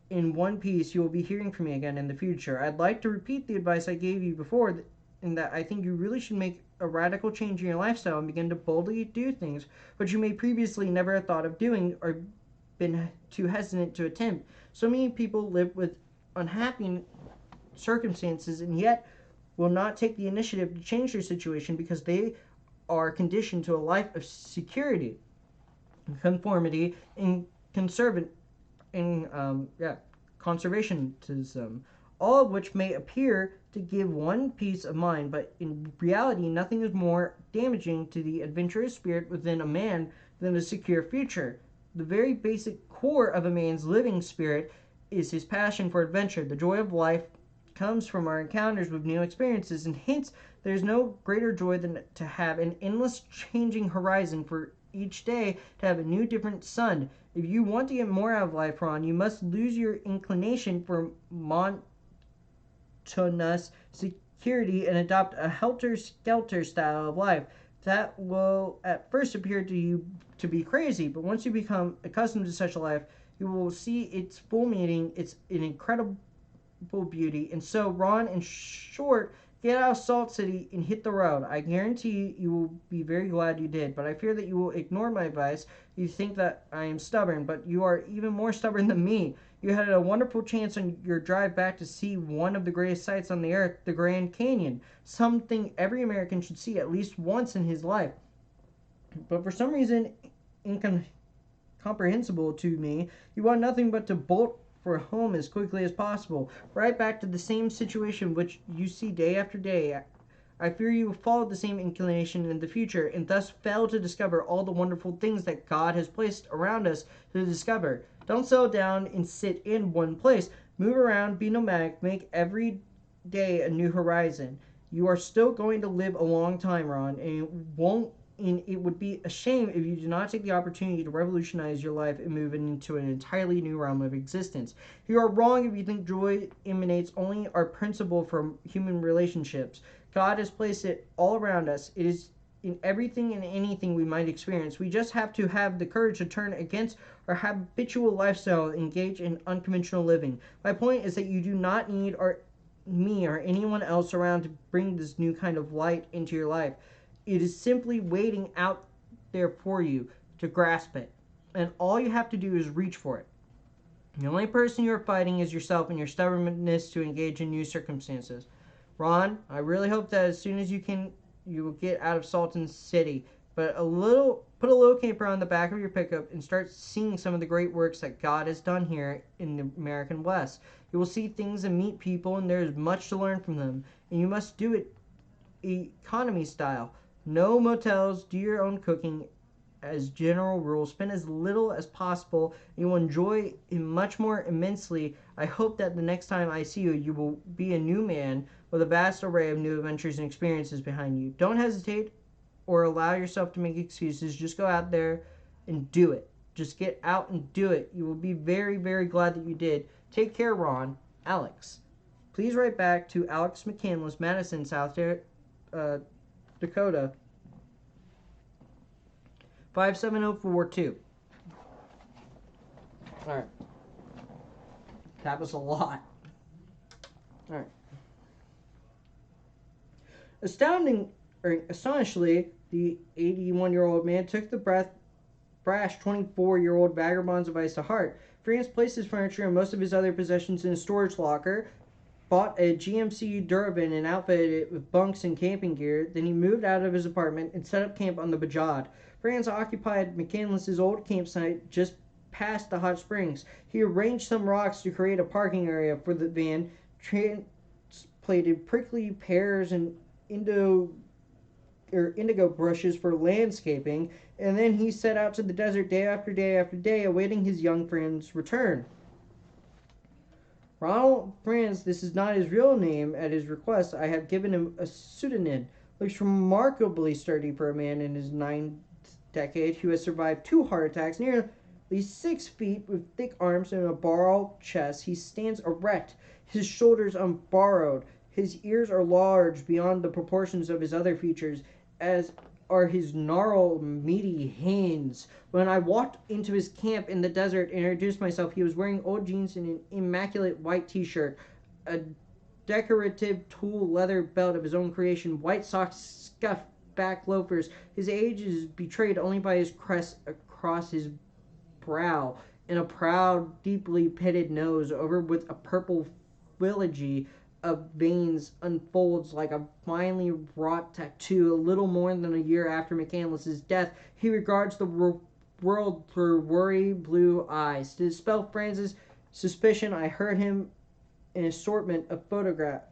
in one piece, you will be hearing from me again in the future. I'd like to repeat the advice I gave you before, in that I think you really should make a radical change in your lifestyle and begin to boldly do things which you may previously never have thought of doing or been too hesitant to attempt. So many people live with unhappy circumstances and yet will not take the initiative to change their situation because they are conditioned to a life of security, conformity, and conservationism, all of which may appear to give one peace of mind, but in reality, nothing is more damaging to the adventurous spirit within a man than a secure future. The very basic core of a man's living spirit is his passion for adventure. The joy of life comes from our encounters with new experiences, and hence there is no greater joy than to have an endless changing horizon for each day, to have a new different sun. If you want to get more out of life, Ron, you must lose your inclination for monotonous security and adopt a helter-skelter style of life. That will at first appear to you to be crazy, but once you become accustomed to such a life, you will see its full meaning. It's an incredible beauty. And so, Ron, in short, get out of Salt City and hit the road. I guarantee you will be very glad you did, but I fear that you will ignore my advice. You think that I am stubborn, but you are even more stubborn than me. You had a wonderful chance on your drive back to see one of the greatest sights on the earth, the Grand Canyon, something every American should see at least once in his life. But for some reason, incomprehensible to me, you want nothing but to bolt for home as quickly as possible, right back to the same situation which you see day after day. I fear you will follow the same inclination in the future, and thus fail to discover all the wonderful things that God has placed around us to discover. Don't settle down and sit in one place. Move around, be nomadic, make every day a new horizon. You are still going to live a long time, Ron, and it would be a shame if you do not take the opportunity to revolutionize your life and move it into an entirely new realm of existence. You are wrong if you think joy emanates only our principle from human relationships. God has placed it all around us. It is in everything and anything we might experience. We just have to have the courage to turn against our habitual lifestyle and engage in unconventional living. My point is that you do not need me or anyone else around to bring this new kind of light into your life. It is simply waiting out there for you to grasp it. And all you have to do is reach for it. The only person you're fighting is yourself and your stubbornness to engage in new circumstances. Ron, I really hope that as soon as you can, you will get out of Salton City. But put a locator on the back of your pickup and start seeing some of the great works that God has done here in the American West. You will see things and meet people, and there is much to learn from them. And you must do it economy style. No motels, do your own cooking as general rule. Spend as little as possible. You will enjoy it much more immensely. I hope that the next time I see you, you will be a new man with a vast array of new adventures and experiences behind you. Don't hesitate or allow yourself to make excuses. Just go out there and do it. Just get out and do it. You will be very, very glad that you did. Take care, Ron. Alex. Please write back to Alex McCandless, Madison, South Dakota, 57042. Alright. That was a lot. Alright. Astonishingly, the 81-year-old man took the brash 24-year-old vagabond's advice to heart. Franz placed his furniture and most of his other possessions in a storage locker, bought a GMC Duravan and outfitted it with bunks and camping gear. Then he moved out of his apartment and set up camp on the Bajad. Franz occupied McCandless's old campsite just past the hot springs. He arranged some rocks to create a parking area for the van, transplanted prickly pears and indigo bushes for landscaping, and then he set out to the desert day after day after day, awaiting his young friend's return. Ronald Franz, this is not his real name. At his request, I have given him a pseudonym. Looks remarkably sturdy for a man in his 9th decade who has survived 2 heart attacks, nearly 6 feet, with thick arms and a broad chest. He stands erect, his shoulders unborrowed. His ears are large beyond the proportions of his other features, as are his gnarled, meaty hands. When I walked into his camp in the desert and introduced myself, he was wearing old jeans and an immaculate white t-shirt, a decorative tulle leather belt of his own creation, white socks, scuffed back loafers. His age is betrayed only by his crest across his brow, and a proud, deeply pitted nose over with a purple filigree of veins unfolds like a finely wrought tattoo. A little more than a year after McCandless's death, he regards the world through worry blue eyes. To dispel Franz's suspicion, I hand him an assortment of photographs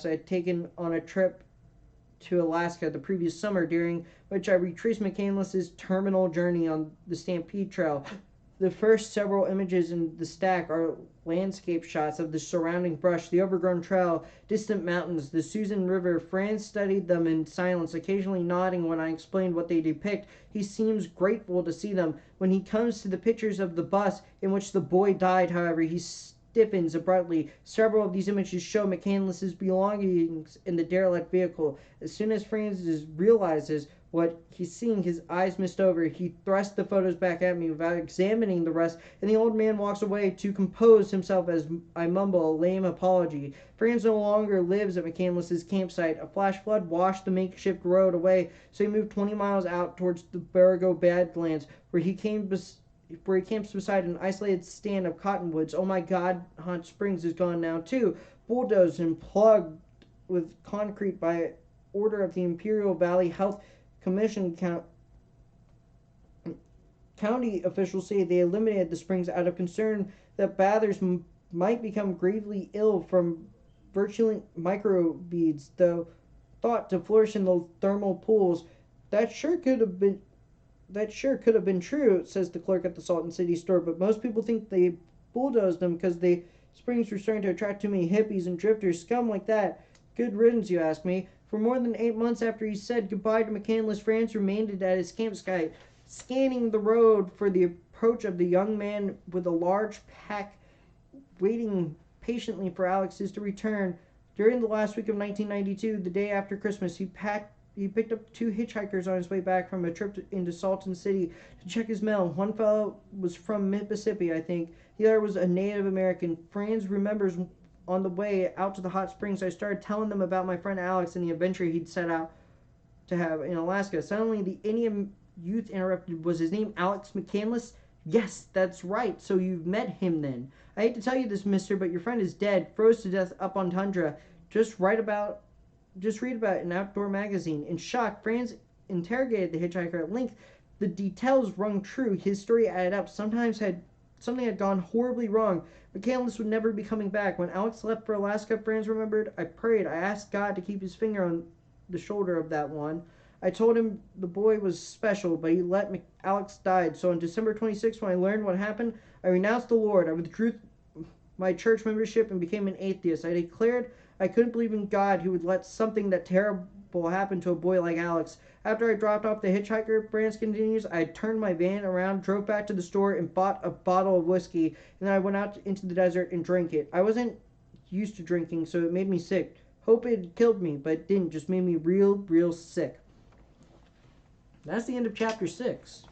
I had taken on a trip to Alaska the previous summer, during which I retraced McCandless's terminal journey on the Stampede Trail. The first several images in the stack are landscape shots of the surrounding brush, the overgrown trail, distant mountains, the Susan River. Franz studied them in silence, occasionally nodding when I explained what they depict. He seems grateful to see them. When he comes to the pictures of the bus in which the boy died, however, he stiffens abruptly. Several of these images show McCandless's belongings in the derelict vehicle. As soon as Franz realizes what he's seeing, his eyes mist over. He thrusts the photos back at me without examining the rest, and the old man walks away to compose himself as I mumble a lame apology. Franz no longer lives at McCandless's campsite. A flash flood washed the makeshift road away, so he moved 20 miles out towards the Barago Badlands, where he camps beside an isolated stand of cottonwoods. Oh my God, Hot Springs is gone now too, bulldozed and plugged with concrete by order of the Imperial Valley Health Commission. County officials say they eliminated the springs out of concern that bathers might become gravely ill from virulent microbes, though thought to flourish in the thermal pools. That sure could have been true, says the clerk at the Salton City store, but most people think they bulldozed them because the springs were starting to attract too many hippies and drifters, scum like that. Good riddance, you ask me. For more than 8 months after he said goodbye to McCandless, Franz remained at his campsite, scanning the road for the approach of the young man with a large pack, waiting patiently for Alex's to return. During the last week of 1992, the day after Christmas, he picked up 2 hitchhikers on his way back from a trip into Salton City to check his mail. One fellow was from Mississippi, I think. The other was a Native American. Franz remembers on the way out to the hot springs, I started telling them about my friend Alex and the adventure he'd set out to have in Alaska. Suddenly, the Indian youth interrupted. Was his name Alex McCandless? Yes, that's right. So you've met him then. I hate to tell you this, mister, but your friend is dead, froze to death up on tundra. Just read about it in an outdoor magazine. In shock, Franz interrogated the hitchhiker at length. The details rung true. His story added up. Something had gone horribly wrong. McCandless would never be coming back. When Alex left for Alaska, Franz remembered, I prayed. I asked God to keep his finger on the shoulder of that one. I told him the boy was special, but he let Alex died. So on December 26th, when I learned what happened, I renounced the Lord. I withdrew my church membership and became an atheist. I declared I couldn't believe in God who would let something that terrible happen to a boy like Alex. After I dropped off the hitchhiker, Brands continues, I turned my van around, drove back to the store, and bought a bottle of whiskey. And then I went out into the desert and drank it. I wasn't used to drinking, so it made me sick. Hope it killed me, but it didn't. Just made me real sick. That's the end of chapter 6.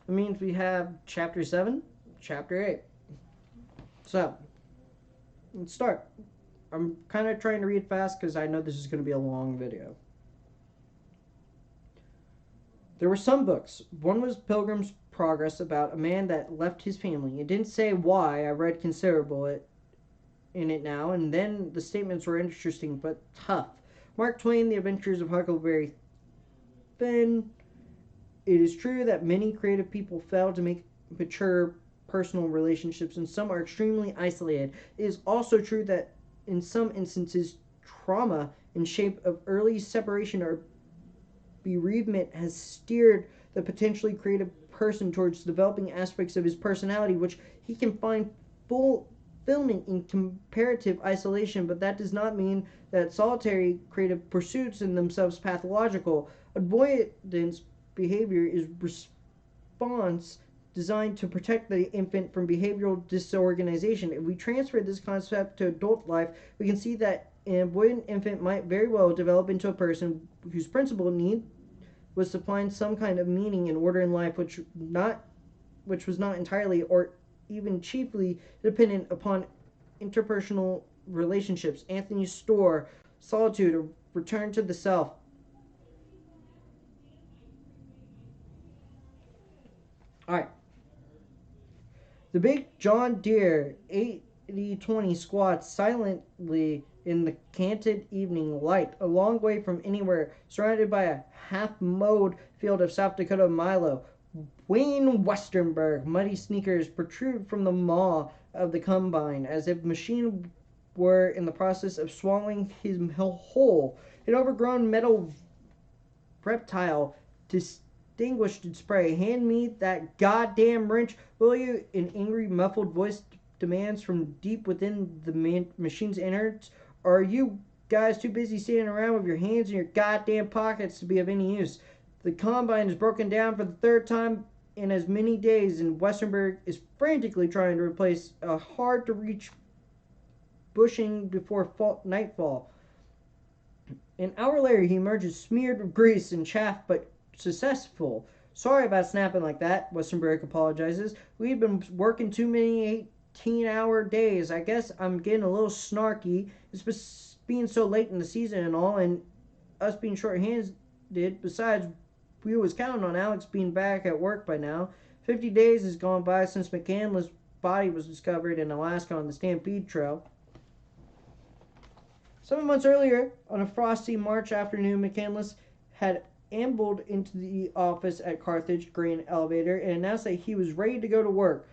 That means we have chapter 7, chapter 8. So, let's start. I'm kind of trying to read fast because I know this is going to be a long video. There were some books. One was Pilgrim's Progress, about a man that left his family. It didn't say why. I read considerable in it now, and then the statements were interesting but tough. Mark Twain, The Adventures of Huckleberry Finn. It is true that many creative people fail to make mature personal relationships, and some are extremely isolated. It is also true that in some instances, trauma in shape of early separation or bereavement has steered the potentially creative person towards developing aspects of his personality which he can find fulfillment in comparative isolation, but that does not mean that solitary creative pursuits in themselves pathological. Avoidance behavior is response designed to protect the infant from behavioral disorganization. If we transfer this concept to adult life, we can see that an avoidant infant might very well develop into a person whose principal need was to find some kind of meaning and order in life which was not entirely or even chiefly dependent upon interpersonal relationships. Anthony Storr, Solitude, or Return to the Self. Alright. The big John Deere 8020 squats silently in the canted evening light, a long way from anywhere, surrounded by a half-mowed field of South Dakota milo. Wayne Westenberg, muddy sneakers protrude from the maw of the combine, as if the machine were in the process of swallowing him whole. An overgrown metal reptile distinguished its prey. Hand me that goddamn wrench, will you? An angry, muffled voice demands from deep within the machine's innards. Or are you guys too busy standing around with your hands in your goddamn pockets to be of any use? The combine is broken down for the third time in as many days, and Westenberg is frantically trying to replace a hard-to-reach bushing before nightfall. An hour later, he emerges smeared with grease and chaff, but successful. Sorry about snapping like that, Westenberg apologizes. We've been working too many 18-hour days. I guess I'm getting a little snarky. It's being so late in the season and all, and us being short-handed. Besides, we was counting on Alex being back at work by now. 50 days has gone by since McCandless's body was discovered in Alaska on the Stampede Trail. 7 months earlier, on a frosty March afternoon, McCandless had ambled into the office at Carthage grain elevator and announced that he was ready to go to work.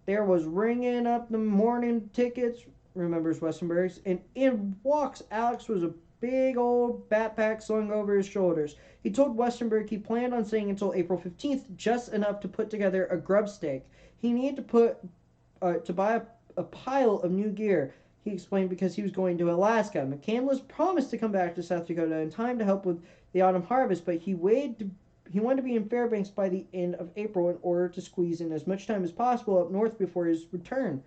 There was ringing up the morning tickets, remembers Westenberg, and in walks Alex with a big old backpack slung over his shoulders. He told Westenberg he planned on staying until April 15th, just enough to put together a grub stake. He needed to buy a pile of new gear, he explained, because he was going to Alaska. McCandless promised to come back to South Dakota in time to help with the autumn harvest, but he wanted to be in Fairbanks by the end of April in order to squeeze in as much time as possible up north before his return.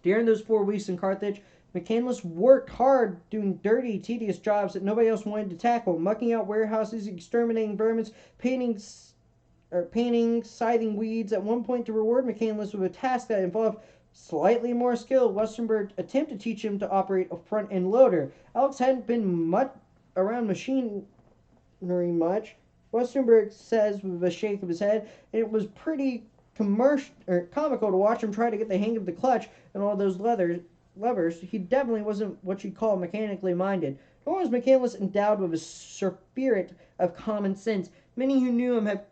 During those 4 weeks in Carthage, McCandless worked hard doing dirty, tedious jobs that nobody else wanted to tackle, mucking out warehouses, exterminating vermin, painting, scything weeds. At one point, to reward McCandless with a task that involved slightly more skill, Westenberg attempted to teach him to operate a front-end loader. Alex hadn't been much around machinery much, Westenberg says with a shake of his head, and it was pretty comical to watch him try to get the hang of the clutch and all those levers. He definitely wasn't what you'd call mechanically minded, nor was McCandless endowed with a spirit of common sense. Many who knew him have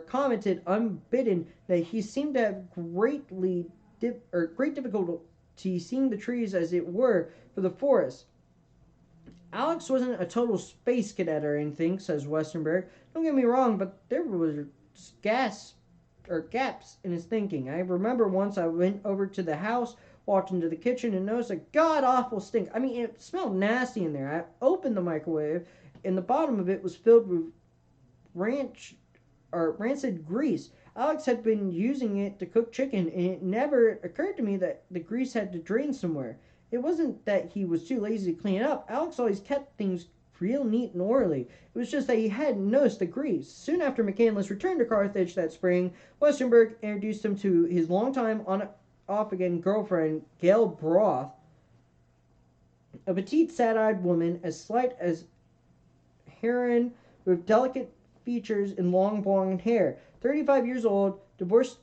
commented unbidden that he seemed to have great difficulty seeing the trees as it were for the forest. Alex wasn't a total space cadet or anything, says Westenberg. Don't get me wrong, but there was gaps in his thinking. I remember once I went over to the house walked into the kitchen and noticed a god-awful stink. I mean, it smelled nasty in there. I opened the microwave, and the bottom of it was filled with rancid grease. Alex had been using it to cook chicken, and it never occurred to me that the grease had to drain somewhere. It wasn't that he was too lazy to clean it up. Alex always kept things real neat and orderly. It was just that he hadn't noticed the grease. Soon after McCandless returned to Carthage that spring, Westenberg introduced him to his longtime on-off-again girlfriend, Gail Broth, a petite, sad-eyed woman as slight as heron with delicate features and long blonde hair. 35 years old, divorced,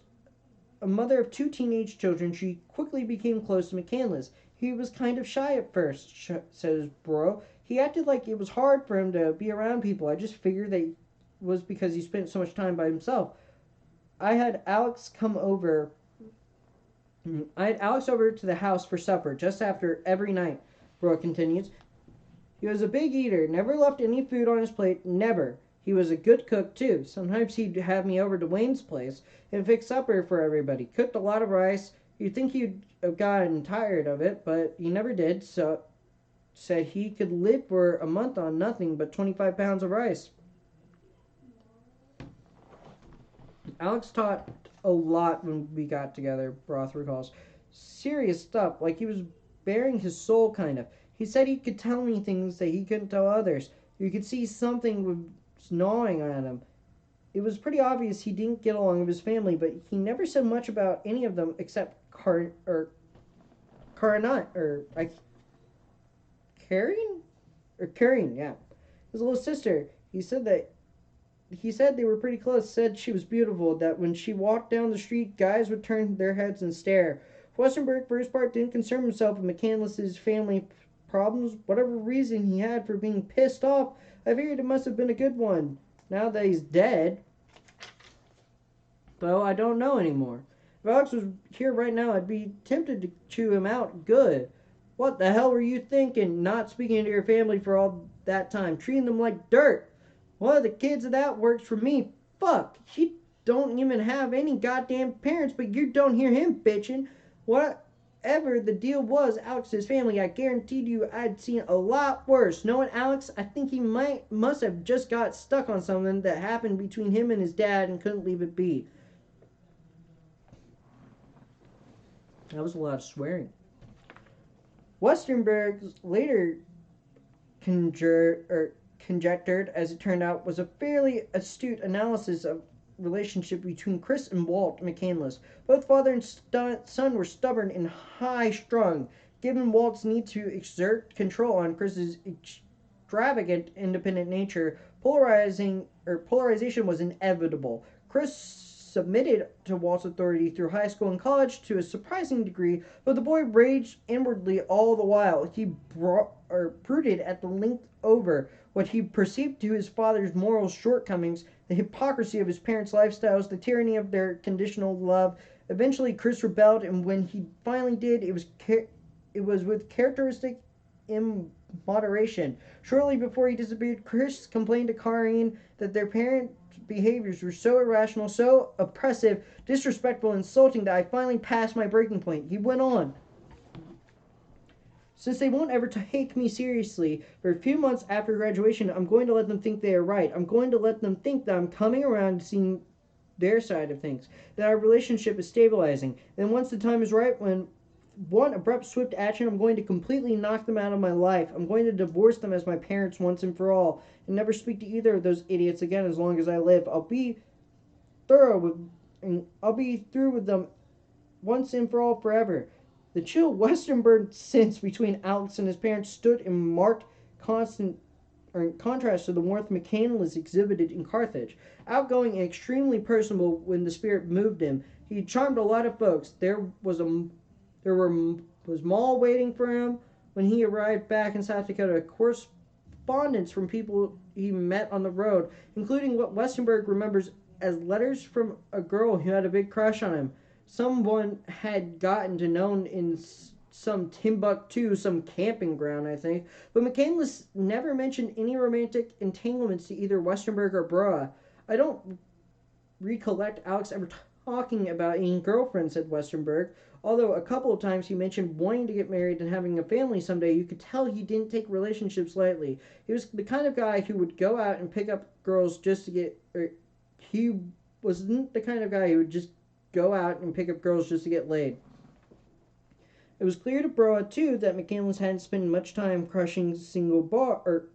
a mother of 2 teenage children, she quickly became close to McCandless. He was kind of shy at first, says Bro. He acted like it was hard for him to be around people. I just figured that it was because he spent so much time by himself. I had Alex over to the house for supper just after every night, Bro continues. He was a big eater, never left any food on his plate, never. He was a good cook, too. Sometimes he'd have me over to Wayne's place and fix supper for everybody. Cooked a lot of rice. You'd think he'd have gotten tired of it, but he never did, so said he could live for a month on nothing but 25 pounds of rice. Alex taught a lot when we got together, Broth recalls. Serious stuff, like he was bearing his soul, kind of. He said he could tell me things that he couldn't tell others. You could see something was gnawing at him. It was pretty obvious he didn't get along with his family, but he never said much about any of them except Carrie. Carrie, yeah. His little sister. He said they were pretty close, said she was beautiful, that when she walked down the street, guys would turn their heads and stare. Westenberg, for his part, didn't concern himself with McCandless's family problems. Whatever reason he had for being pissed off, I figured it must have been a good one. Now that he's dead, though, I don't know anymore. If Alex was here right now, I'd be tempted to chew him out good. What the hell were you thinking, not speaking to your family for all that time, treating them like dirt? One of the kids of that works for me. Fuck, he don't even have any goddamn parents, but you don't hear him bitching. Whatever the deal was, Alex's family, I guaranteed you I'd seen a lot worse. Knowing Alex, I think he must have just got stuck on something that happened between him and his dad and couldn't leave it be. That was a lot of swearing. Westenberg later conjectured, as it turned out, was a fairly astute analysis of relationship between Chris and Walt McCandless. Both father and son were stubborn and high-strung. Given Walt's need to exert control on Chris's extravagant, independent nature, polarization was inevitable. Chris submitted to Walt's authority through high school and college to a surprising degree, but the boy raged inwardly all the while. He brooded at the length over what he perceived to his father's moral shortcomings, the hypocrisy of his parents' lifestyles, the tyranny of their conditional love. Eventually, Chris rebelled, and when he finally did, it was with characteristic immoderation. Shortly before he disappeared, Chris complained to Karine that their parents' behaviors were so irrational, so oppressive, disrespectful, insulting that I finally passed my breaking point. He went on. Since they won't ever take me seriously, for a few months after graduation, I'm going to let them think they are right. I'm going to let them think that I'm coming around to seeing their side of things, that our relationship is stabilizing. Then once the time is right, when one abrupt, swift action, I'm going to completely knock them out of my life. I'm going to divorce them as my parents once and for all, and never speak to either of those idiots again as long as I live. I'll be through with them once and for all forever. The chill Westenberg sense between Alex and his parents stood in marked contrast to the warmth McCandless exhibited in Carthage. Outgoing and extremely personable when the spirit moved him, he charmed a lot of folks. There was Maul waiting for him when he arrived back in South Dakota. Correspondence from people he met on the road, including what Westenberg remembers as letters from a girl who had a big crush on him. Someone had gotten to know in some Timbuktu, some camping ground, I think. But McCandless never mentioned any romantic entanglements to either Westenberg or Broa. I don't recollect Alex ever talking about any girlfriend, said Westenberg. Although a couple of times he mentioned wanting to get married and having a family someday, you could tell he didn't take relationships lightly. He was the kind of guy who would go out and pick up girls just to get. He wasn't the kind of guy who would just go out and pick up girls just to get laid. It was clear to Broa, too, that McCandless hadn't spent much time crushing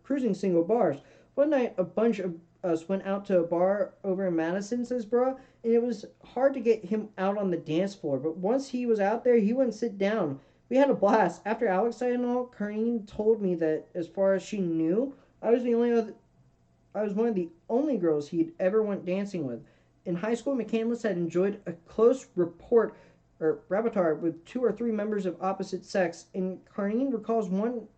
cruising single bars. One night, a bunch of us went out to a bar over in Madison, says Broa, and it was hard to get him out on the dance floor. But once he was out there, he wouldn't sit down. We had a blast. After Alex died and all, Karine told me that, as far as she knew, I was one of the only girls he'd ever went dancing with. In high school, McCandless had enjoyed a close repertoire with 2 or 3 members of opposite sex, and Karine recalls one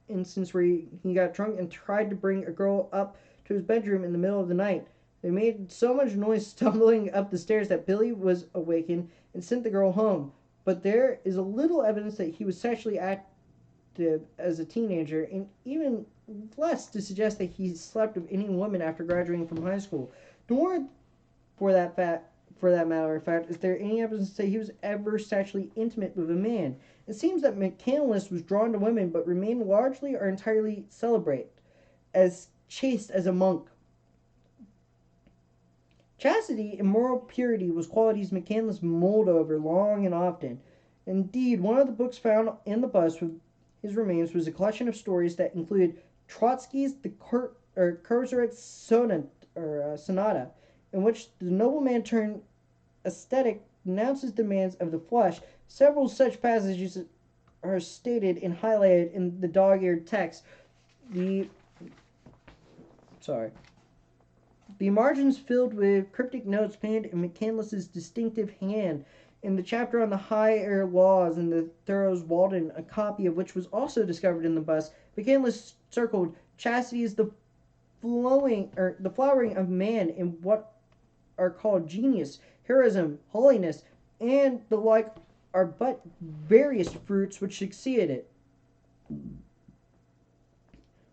instance where he got drunk and tried to bring a girl up to his bedroom in the middle of the night. They made so much noise stumbling up the stairs that Billy was awakened and sent the girl home. But there is a little evidence that he was sexually active as a teenager, and even less to suggest that he slept with any woman after graduating from high school. Nor, for that matter of fact, is there any evidence to say he was ever sexually intimate with a man. It seems that McCandless was drawn to women, but remained largely or entirely celibate, as chaste as a monk. Chastity and moral purity was qualities McCandless mulled over long and often. Indeed, one of the books found in the bus with his remains was a collection of stories that included Trotsky's The Kurzeret's Sonata, in which the nobleman turned ascetic denounces demands of the flesh. Several such passages are stated and highlighted in the dog-eared text. The margins filled with cryptic notes penned in McCandless's distinctive hand. In the chapter on the higher laws in the Thoreau's Walden, a copy of which was also discovered in the bus, McCandless circled, "Chastity is the flowering of man in what are called genius, heroism, holiness, and the like are but various fruits which succeed it.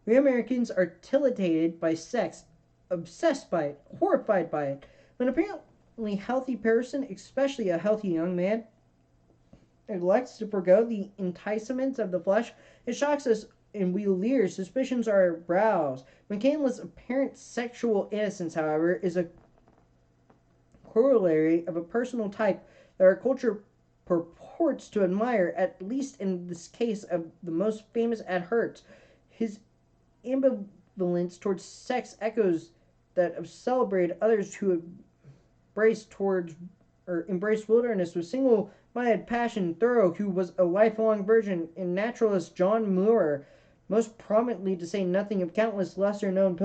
We Americans are titillated by sex, obsessed by it, horrified by it. When an apparently healthy person, especially a healthy young man, neglects to forego the enticements of the flesh, it shocks us and we leer, suspicions are aroused. McCandless' apparent sexual innocence, however, is a corollary of a personal type that our culture purports to admire, at least in this case of the most famous at Hertz. His ambivalence towards sex echoes that of celebrated others who embraced wilderness with single-minded passion. Thoreau, who was a lifelong virgin, and naturalist John Muir, most prominently, to say nothing of countless lesser-known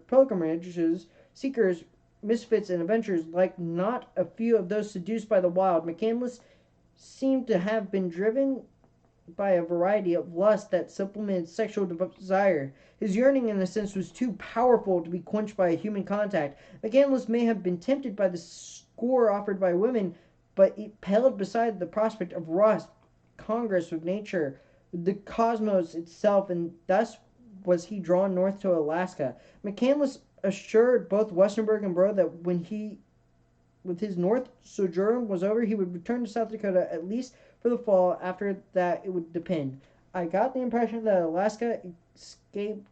pilgrimages, seekers, misfits, and adventurers, like not a few of those seduced by the wild. McCandless seemed to have been driven by a variety of lust that supplemented sexual desire. His yearning, in a sense, was too powerful to be quenched by a human contact. McCandless may have been tempted by the score offered by women, but it paled beside the prospect of rust, congress with nature, the cosmos itself, and thus was he drawn north to Alaska. McCandless assured both Westenberg and Brough that with his north sojourn was over, he would return to South Dakota at least for the fall. After that, it would depend. I got the impression that Alaska escape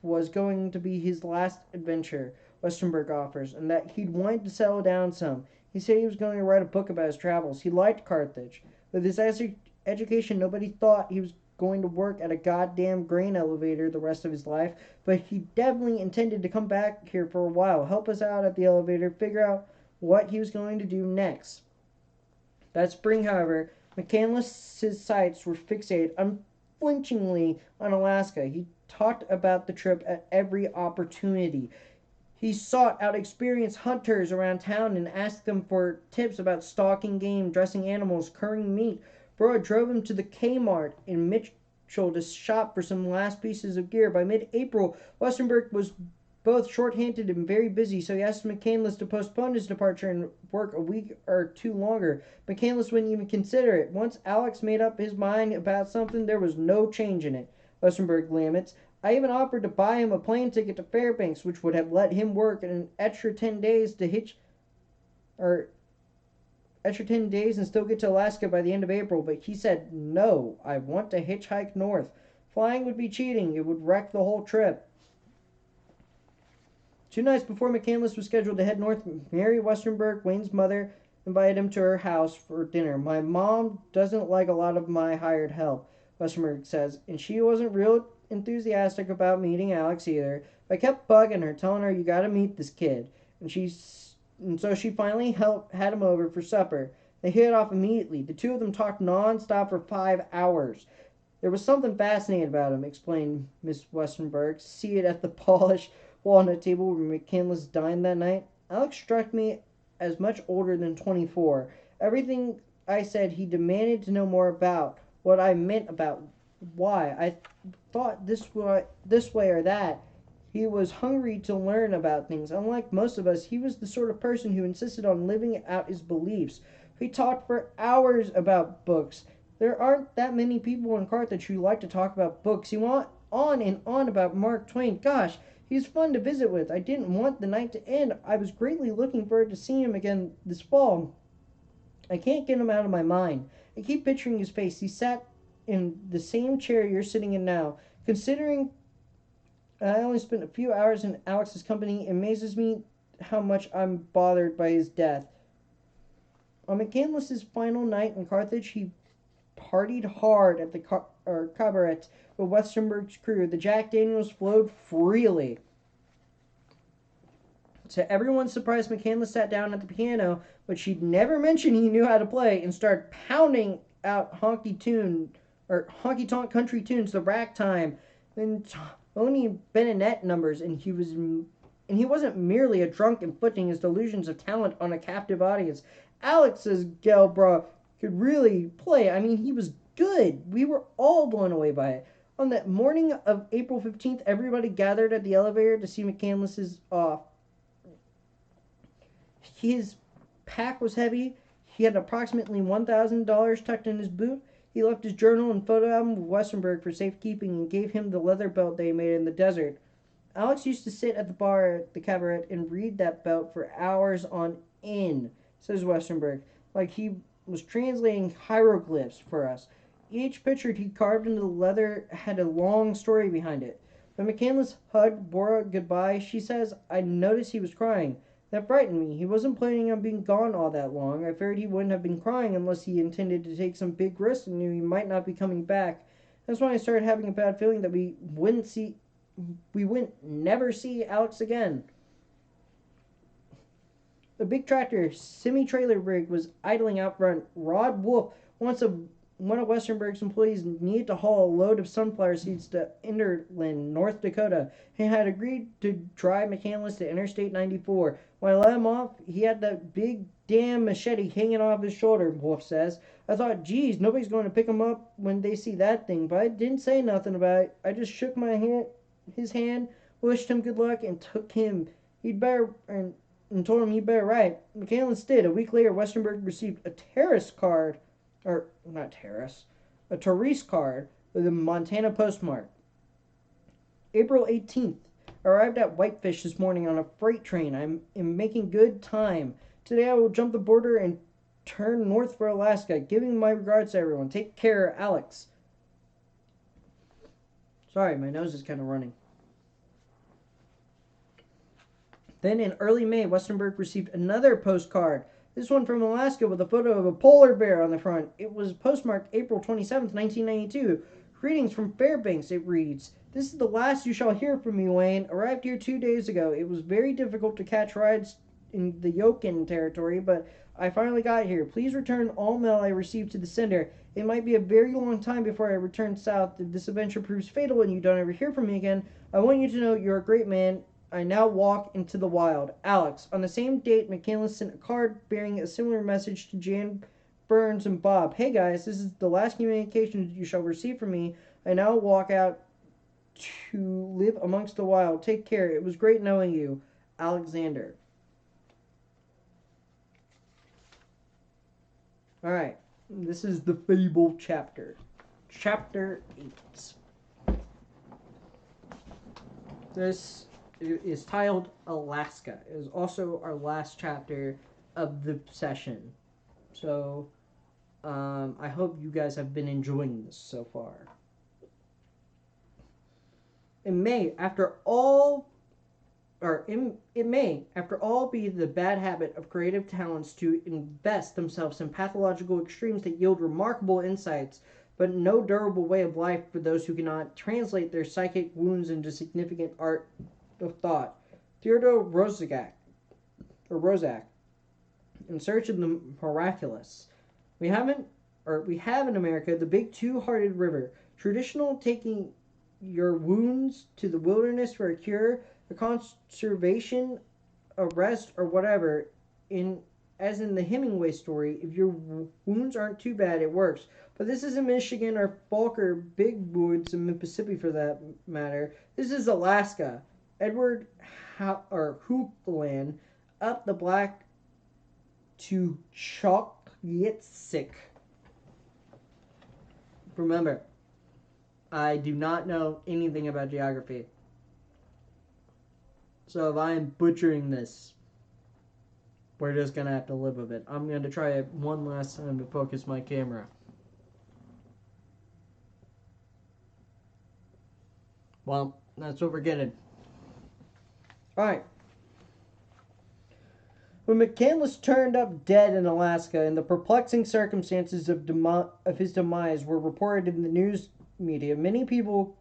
was going to be his last adventure, Westenberg offers, and that he'd wanted to settle down some. He said he was going to write a book about his travels. He liked Carthage. With his education, nobody thought he was going to work at a goddamn grain elevator the rest of his life, but he definitely intended to come back here for a while, help us out at the elevator, figure out what he was going to do next. That spring, however, McCandless's sights were fixated unflinchingly on Alaska. He talked about the trip at every opportunity. He sought out experienced hunters around town and asked them for tips about stalking game, dressing animals, curing meat. Brough drove him to the Kmart in Mitchell to shop for some last pieces of gear. By mid-April, Westenberg was both short-handed and very busy, so he asked McCandless to postpone his departure and work a week or two longer. McCandless wouldn't even consider it. Once Alex made up his mind about something, there was no change in it, Westenberg laments. I even offered to buy him a plane ticket to Fairbanks, which would have let him work an extra 10 days to hitch or extra 10 days and still get to Alaska by the end of April, but he said, no, I want to hitchhike north. Flying would be cheating. It would wreck the whole trip. 2 nights before McCandless was scheduled to head north, Mary Westenberg, Wayne's mother, invited him to her house for dinner. My mom doesn't like a lot of my hired help, Westenberg says, and she wasn't real enthusiastic about meeting Alex either. I kept bugging her, telling her, you gotta meet this kid. And so she finally had him over for supper. They hit it off immediately. The two of them talked non-stop for 5 hours. There was something fascinating about him, explained Miss Westenberg. See it at the polished walnut table where McCandless dined that night. Alex struck me as much older than 24. Everything I said he demanded to know more about. What I meant about why. I thought this way or that. He was hungry to learn about things. Unlike most of us, he was the sort of person who insisted on living out his beliefs. We talked for hours about books. There aren't that many people in Carthage who like to talk about books. He went on and on about Mark Twain. Gosh, he's fun to visit with. I didn't want the night to end. I was greatly looking forward to seeing him again this fall. I can't get him out of my mind. I keep picturing his face. He sat in the same chair you're sitting in now. Considering I only spent a few hours in Alex's company, it amazes me how much I'm bothered by his death. On McCandless's final night in Carthage, he partied hard at the cabaret with Westenberg's crew. The Jack Daniels flowed freely. To everyone's surprise, McCandless sat down at the piano, but she'd never mentioned he knew how to play, and started pounding out honky tonk country tunes, the ragtime, and Tony Bennett numbers, and he wasn't merely a drunk inflicting his delusions of talent on a captive audience. Alex's Gelbra could really play. I mean, he was good. We were all blown away by it. On that morning of April 15th, everybody gathered at the elevator to see McCandless's off. His pack was heavy. He had approximately $1,000 tucked in his boot. He left his journal and photo album with Westenberg for safekeeping and gave him the leather belt they made in the desert. Alex used to sit at the bar at the cabaret and read that belt for hours on end, says Westenberg, like he was translating hieroglyphs for us. Each picture he carved into the leather had a long story behind it. When McCandless hugged Bora goodbye, she says, I noticed he was crying. That frightened me. He wasn't planning on being gone all that long. I feared he wouldn't have been crying unless he intended to take some big risks and knew he might not be coming back. That's when I started having a bad feeling that we wouldn't never see Alex again. The big tractor, semi-trailer rig, was idling out front. Rod Wolf, one of Westenberg's employees, needed to haul a load of sunflower seeds to Enderlin, North Dakota. He had agreed to drive McCandless to Interstate 94. When I let him off, he had that big damn machete hanging off his shoulder, Wolf says. I thought, geez, nobody's going to pick him up when they see that thing, but I didn't say nothing about it. I just shook his hand, wished him good luck, and took him. And told him he'd better ride. McCandless did. A week later, Westenberg received a tourist card with a Montana postmark. April 18th. Arrived at Whitefish this morning on a freight train. I am making good time. Today I will jump the border and turn north for Alaska. Giving my regards to everyone. Take care, Alex. Sorry, my nose is kind of running. Then in early May, Westenberg received another postcard. This one from Alaska with a photo of a polar bear on the front. It was postmarked April 27th, 1992. Greetings from Fairbanks, it reads. This is the last you shall hear from me, Wayne. Arrived here 2 days ago. It was very difficult to catch rides in the Yukon territory, but I finally got here. Please return all mail I received to the sender. It might be a very long time before I return south. If this adventure proves fatal and you don't ever hear from me again, I want you to know you're a great man. I now walk into the wild. Alex. On the same date, McCandless sent a card bearing a similar message to Jan, Burns, and Bob. Hey guys, this is the last communication you shall receive from me. I now walk out to live amongst the wild. Take care. It was great knowing you. Alexander. Alright. This is the Fable chapter. Chapter 8. This is titled Alaska. It is also our last chapter of the session. So I hope you guys have been enjoying this so far. In May, after all, it may, after all, be the bad habit of creative talents to invest themselves in pathological extremes that yield remarkable insights, but no durable way of life for those who cannot translate their psychic wounds into significant art of thought. Theodore Roszak, in search of the miraculous. We haven't, we have in America the big two-hearted river, traditional taking your wounds to the wilderness for a cure, a conservation, a rest, or whatever. As in the Hemingway story, if your wounds aren't too bad, it works. But this isn't Michigan or Falk or Big Woods in Mississippi for that matter. This is Alaska. Edward Hoopland up the Black to Chokyitsick. Remember, I do not know anything about geography. So if I am butchering this, we're just going to have to live with it. I'm going to try it one last time to focus my camera. Well, that's what we're getting. Alright. When McCandless turned up dead in Alaska and the perplexing circumstances of his demise were reported in the news media, many people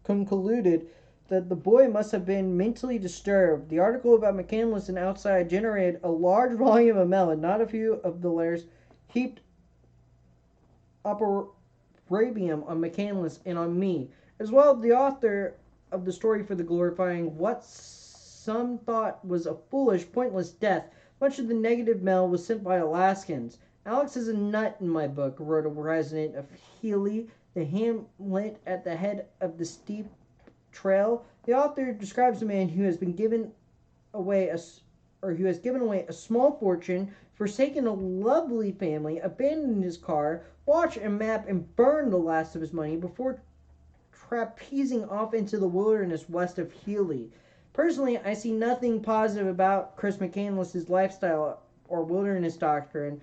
concluded that the boy must have been mentally disturbed. The article about McCandless and Outside generated a large volume of mail, and not a few of the letters heaped opprobrium on McCandless and on me, as well as the author of the story for the glorifying what some thought was a foolish, pointless death. Much of the negative mail was sent by Alaskans. Alex is a nut in my book, wrote a resident of Healy, the hamlet at the head of the steep trail. The author describes a man who has given away a small fortune, forsaken a lovely family, abandoned his car, watched a map, and burned the last of his money before trapezing off into the wilderness west of Healy. Personally, I see nothing positive about Chris McCandless's lifestyle or wilderness doctrine.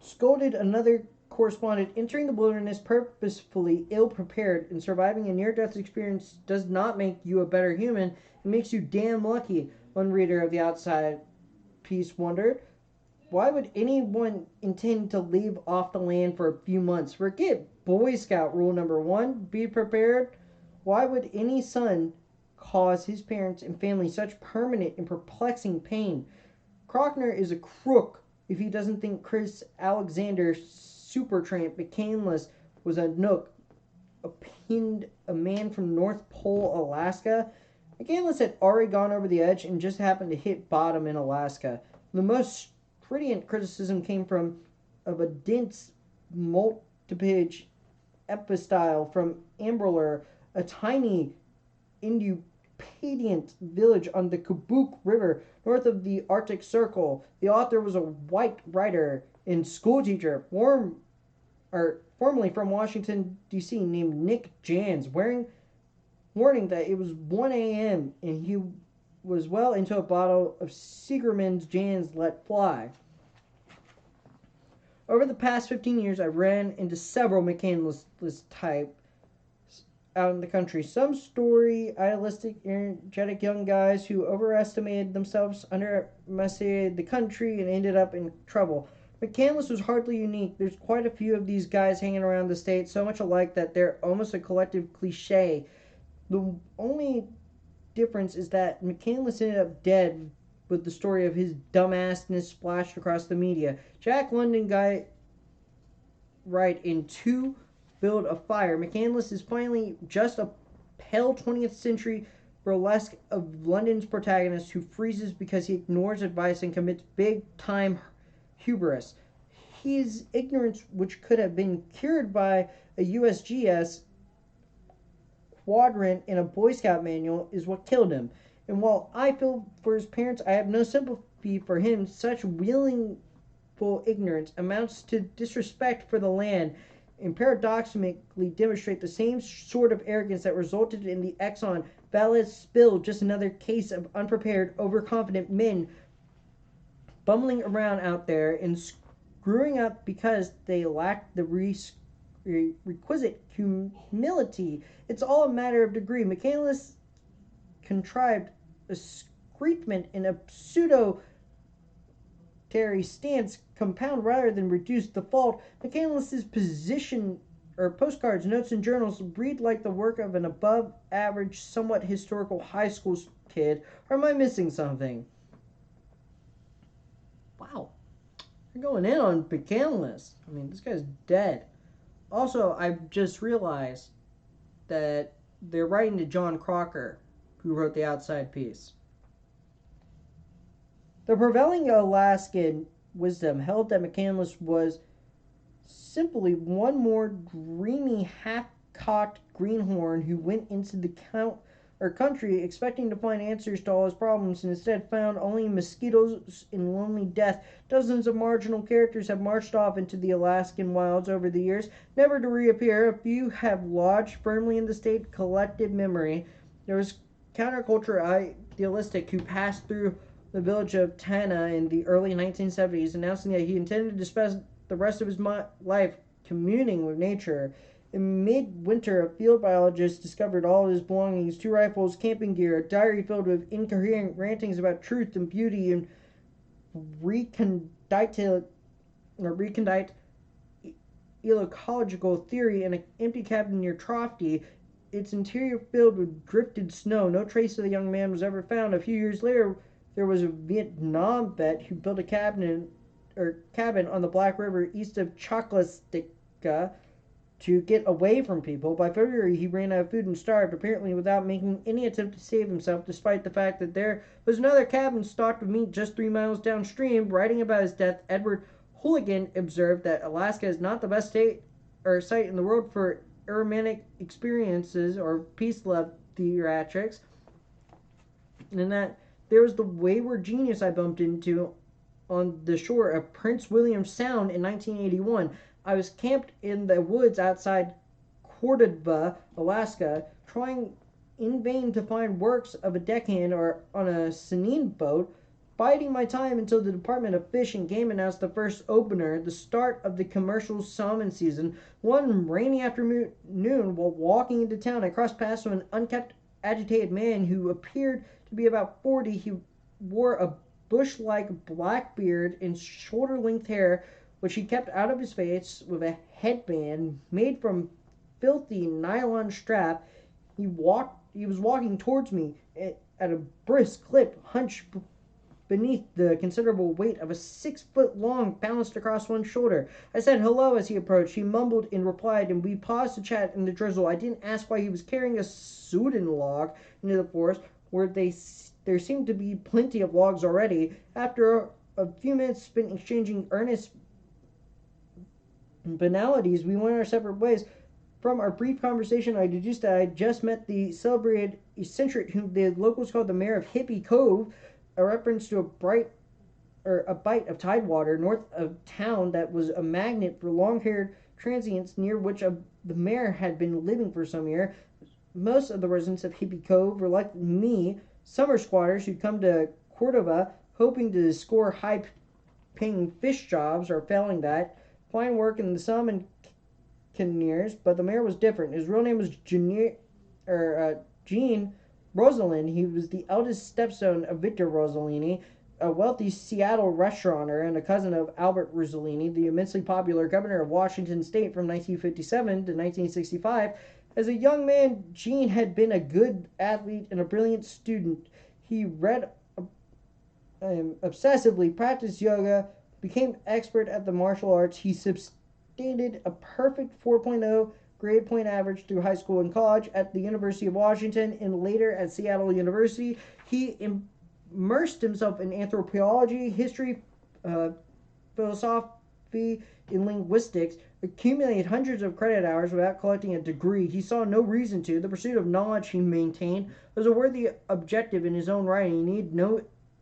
Scolded another correspondent, entering the wilderness purposefully ill-prepared and surviving a near-death experience does not make you a better human. It makes you damn lucky, one reader of the Outside piece wondered. Why would anyone intend to leave off the land for a few months? Forget Boy Scout rule number 1, be prepared. Why would any son cause his parents and family such permanent and perplexing pain? Krochner is a crook if he doesn't think Chris Alexander Supertramp McCandless was a nook, a man from North Pole, Alaska. McCandless had already gone over the edge and just happened to hit bottom in Alaska. The most strident criticism came of a dense multipage epistyle from Ambler, a tiny independent village on the Kabuk River north of the Arctic Circle. The author was a white writer and schoolteacher, formerly from Washington, D.C., named Nick Jans, warning that it was 1 a.m. and he was well into a bottle of Segerman's Jans Let Fly. Over the past 15 years, I ran into several McCandless types out in the country. Some story, idealistic, energetic young guys who overestimated themselves, underestimated the country, and ended up in trouble. McCandless was hardly unique. There's quite a few of these guys hanging around the state, so much alike that they're almost a collective cliche. The only difference is that McCandless ended up dead with the story of his dumbassness splashed across the media. Jack London guy right in 2 Build a Fire. McCandless is finally just a pale 20th century burlesque of London's protagonist who freezes because he ignores advice and commits big time hubris. His ignorance, which could have been cured by a USGS quadrant in a Boy Scout manual, is what killed him. And while I feel for his parents, I have no sympathy for him. Such willful ignorance amounts to disrespect for the land and paradoxically demonstrate the same sort of arrogance that resulted in the Exxon Valdez spill, just another case of unprepared, overconfident men bumbling around out there and screwing up because they lacked the requisite humility. It's all a matter of degree. McCandless contrived a screechment in a pseudo stance compound rather than reduce the fault. McCandless's position or postcards, notes, and journals read like the work of an above average, somewhat historical high school kid. Or am I missing something? Wow. You're going in on McCandless. I mean, this guy's dead. Also, I just realized that they're writing to John Crocker, who wrote the outside piece. The prevailing Alaskan wisdom held that McCandless was simply one more dreamy, half-cocked greenhorn who went into the country expecting to find answers to all his problems and instead found only mosquitoes and lonely death. Dozens of marginal characters have marched off into the Alaskan wilds over the years, never to reappear. A few have lodged firmly in the state collective memory. There was counterculture idealistic who passed through the village of Tana in the early 1970s, announcing that he intended to spend the rest of his life communing with nature. In midwinter, a field biologist discovered all of his belongings: 2 rifles, camping gear, a diary filled with incoherent rantings about truth and beauty, and recondite ecological theory, and an empty cabin near Trofty, its interior filled with drifted snow. No trace of the young man was ever found. A few years later, there was a Vietnam vet who built a cabin on the Black River east of Choklastika to get away from people. By February, he ran out of food and starved, apparently without making any attempt to save himself, despite the fact that there was another cabin stocked with meat just 3 miles downstream. Writing about his death, Edward Hooligan observed that Alaska is not the best state or site in the world for aromantic experiences or peace love theatrics, and that there was the wayward genius I bumped into on the shore of Prince William Sound in 1981. I was camped in the woods outside Cordova, Alaska, trying in vain to find works of a deckhand or on a seine boat, biding my time until the Department of Fish and Game announced the first opener, the start of the commercial salmon season. One rainy afternoon, while walking into town, I crossed paths with an unkempt, agitated man who appeared to be about 40. He wore a bush-like black beard and shoulder-length hair, which he kept out of his face with a headband made from filthy nylon strap. He was walking towards me at a brisk clip, hunched beneath the considerable weight of a 6-foot-long balanced across one shoulder. I said hello as he approached. He mumbled and replied, and we paused to chat in the drizzle. I didn't ask why he was carrying a Sudan log into the forest, where there seemed to be plenty of logs already. After a few minutes spent exchanging earnest banalities, we went our separate ways. From our brief conversation, I deduced that I had just met the celebrated eccentric whom the locals called the mayor of Hippie Cove, a reference to a bite of tidewater north of town that was a magnet for long-haired transients, near which the mayor had been living for some year. Most of the residents of Hippie Cove were like me, summer squatters who'd come to Cordova hoping to score high-paying fish jobs, or failing that, find work in the salmon canneries. But the mayor was different. His real name was Gene Rosalind. He was the eldest stepson of Victor Rossellini, a wealthy Seattle restaurateur and a cousin of Albert Rossellini, the immensely popular governor of Washington State from 1957 to 1965. As a young man, Gene had been a good athlete and a brilliant student. He read obsessively, practiced yoga, became expert at the martial arts. He sustained a perfect 4.0 grade point average through high school and college at the University of Washington and later at Seattle University. He immersed himself in anthropology, history, philosophy, and linguistics, accumulated hundreds of credit hours without collecting a degree. He saw no reason to. The pursuit of knowledge, he maintained, was a worthy objective in his own right. He needed no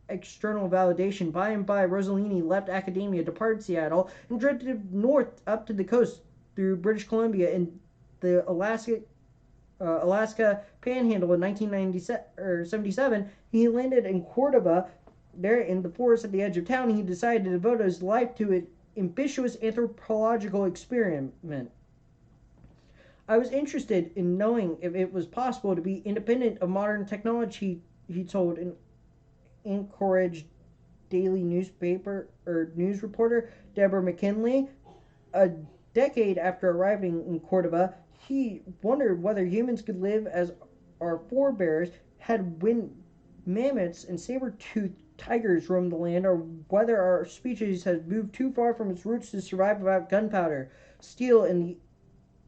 external validation. By and by, Rossellini left academia, departed Seattle, and drifted north up to the coast through British Columbia and the Alaska Panhandle in 1977. He landed in Cordoba, there in the forest at the edge of town. He decided to devote his life to an ambitious anthropological experiment. I was interested in knowing if it was possible to be independent of modern technology, he told an Anchorage daily newspaper or news reporter Deborah McKinley. A decade after arriving in Cordoba, he wondered whether humans could live as our forebears had when mammoths and saber-toothed tigers roamed the land, or whether our species had moved too far from its roots to survive without gunpowder, steel, and the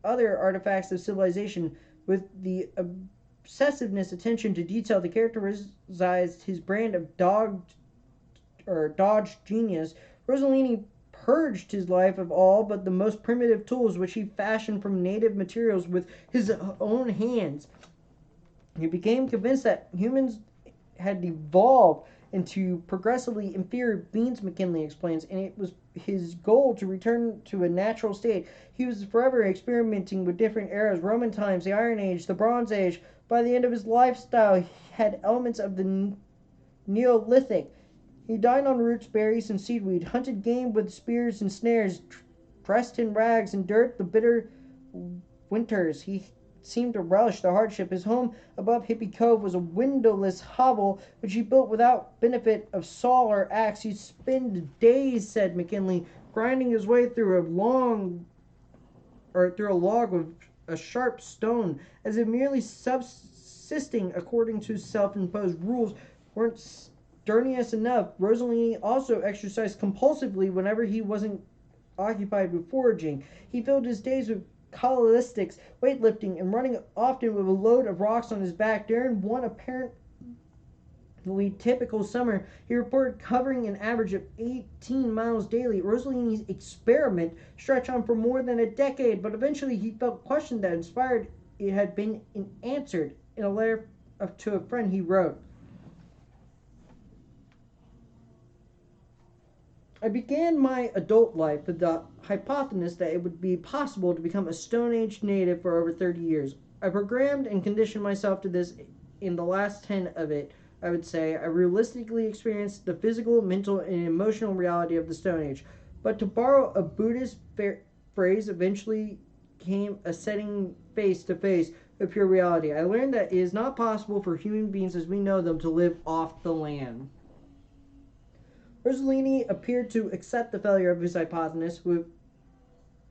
other artifacts of civilization. With the obsessiveness attention to detail that characterized his brand of Dodge genius, Rosellini purged his life of all but the most primitive tools, which he fashioned from native materials with his own hands. He became convinced that humans had evolved into progressively inferior beings, McKinley explains, and it was his goal to return to a natural state. He was forever experimenting with different eras: Roman times, the Iron Age, the Bronze Age. By the end of his lifestyle, he had elements of the Neolithic. He dined on roots, berries, and seaweed, hunted game with spears and snares, dressed in rags, endured the bitter winters. He seemed to relish the hardship. His home above Hippie Cove was a windowless hovel which he built without benefit of saw or axe. He'd spend days, said McKinley, grinding his way through a log with a sharp stone, as if merely subsisting according to self-imposed rules weren't sturdiness enough. Rosellini also exercised compulsively whenever he wasn't occupied with foraging. He filled his days with calisthenics, weightlifting, and running, often with a load of rocks on his back. During one apparently typical summer, he reported covering an average of 18 miles daily. Rosellini's experiment stretched on for more than a decade, but eventually he felt questions that inspired it had been answered. In a letter to a friend, he wrote, I began my adult life with the hypothesis that it would be possible to become a Stone Age native for over 30 years. I programmed and conditioned myself to this in the last 10 of it, I would say. I realistically experienced the physical, mental, and emotional reality of the Stone Age. But to borrow a Buddhist phrase, eventually came a setting face to face with pure reality. I learned that it is not possible for human beings as we know them to live off the land. Rosellini appeared to accept the failure of his hypothesis with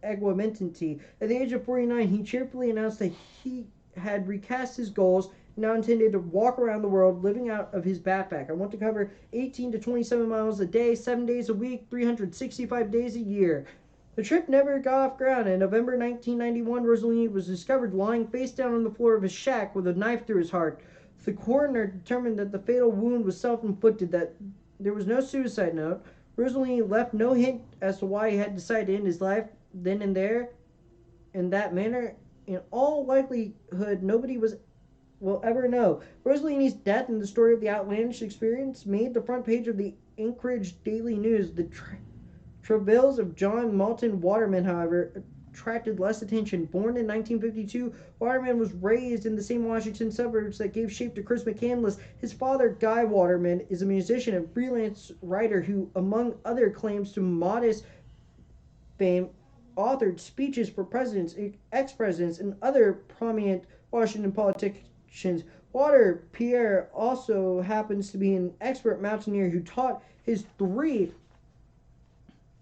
equanimity. At the age of 49, he cheerfully announced that he had recast his goals and now intended to walk around the world living out of his backpack. I want to cover 18 to 27 miles a day, 7 days a week, 365 days a year. The trip never got off ground. In November 1991, Rosellini was discovered lying face down on the floor of his shack with a knife through his heart. The coroner determined that the fatal wound was self-inflicted, that there was no suicide note. Rosellini left no hint as to why he had decided to end his life then and there in that manner. In all likelihood, nobody will ever know. Rosellini's death and the story of the outlandish experience made the front page of the Anchorage Daily News. The travails of John Malton Waterman, however, attracted less attention. Born in 1952, Waterman was raised in the same Washington suburbs that gave shape to Chris McCandless. His father, Guy Waterman, is a musician and freelance writer who, among other claims to modest fame, authored speeches for presidents, ex-presidents, and other prominent Washington politicians. Pierre also happens to be an expert mountaineer who taught his three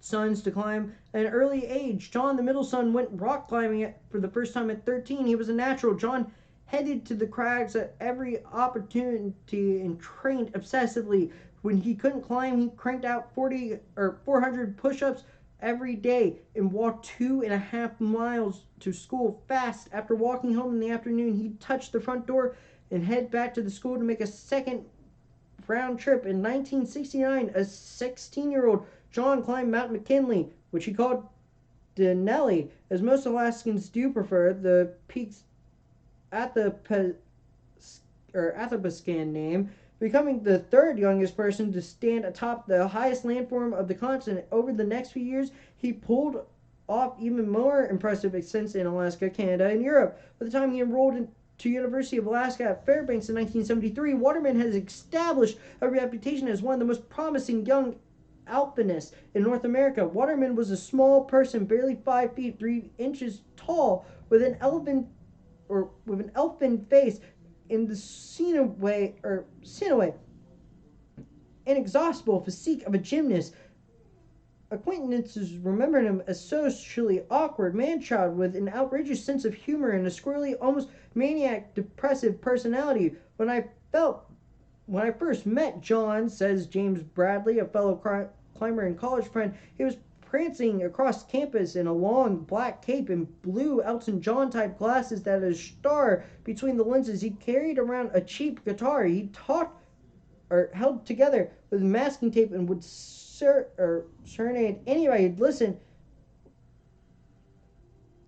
sons to climb at an early age. John, the middle son, went rock climbing for the first time at 13. He was a natural. John headed to the crags at every opportunity and trained obsessively. When he couldn't climb, he cranked out 400 push-ups every day and walked 2.5 miles to school fast. After walking home in the afternoon, he'd touch the front door and head back to the school to make a second round trip. In 1969, a 16-year-old John climbed Mount McKinley, which he called Denali, as most Alaskans do prefer the peak's Athabascan name, becoming the third youngest person to stand atop the highest landform of the continent. Over the next few years, he pulled off even more impressive ascents in Alaska, Canada, and Europe. By the time he enrolled to University of Alaska at Fairbanks in 1973, Waterman has established a reputation as one of the most promising young alpinists in North America. Waterman was a small person, barely 5 feet 3 inches tall, with an elfin face in the Sinaway, inexhaustible physique of a gymnast. Acquaintances remembered him as socially awkward man-child with an outrageous sense of humor and a squirrely, almost maniac, depressive personality. When I first met John, says James Bradley, a fellow climber and college friend, he was prancing across campus in a long black cape and blue Elton John type glasses that had a star between the lenses. He carried around a cheap guitar. He talked or held together with masking tape and would serenade anybody who'd listen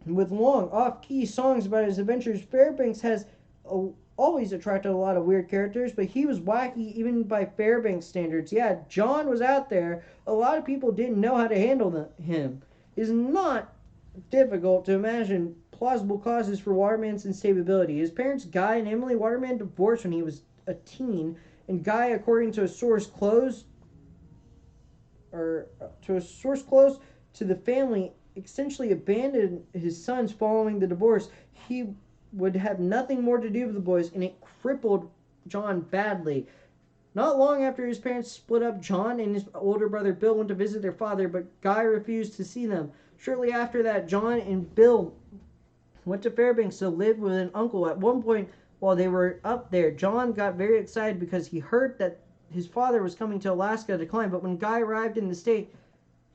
with long off-key songs about his adventures. Fairbanks has always attracted a lot of weird characters, but he was wacky even by Fairbanks standards. Yeah, John was out there. A lot of people didn't know how to handle him. It's not difficult to imagine plausible causes for Waterman's instability. His parents, Guy and Emily Waterman, divorced when he was a teen, and Guy, according to a source close to the family, essentially abandoned his sons following the divorce. He would have nothing more to do with the boys, and it crippled John badly. Not long after his parents split up, John and his older brother Bill went to visit their father, but Guy refused to see them. Shortly after that, John and Bill went to Fairbanks to live with an uncle. At one point, while they were up there, John got very excited because he heard that his father was coming to Alaska to climb, but when Guy arrived in the state,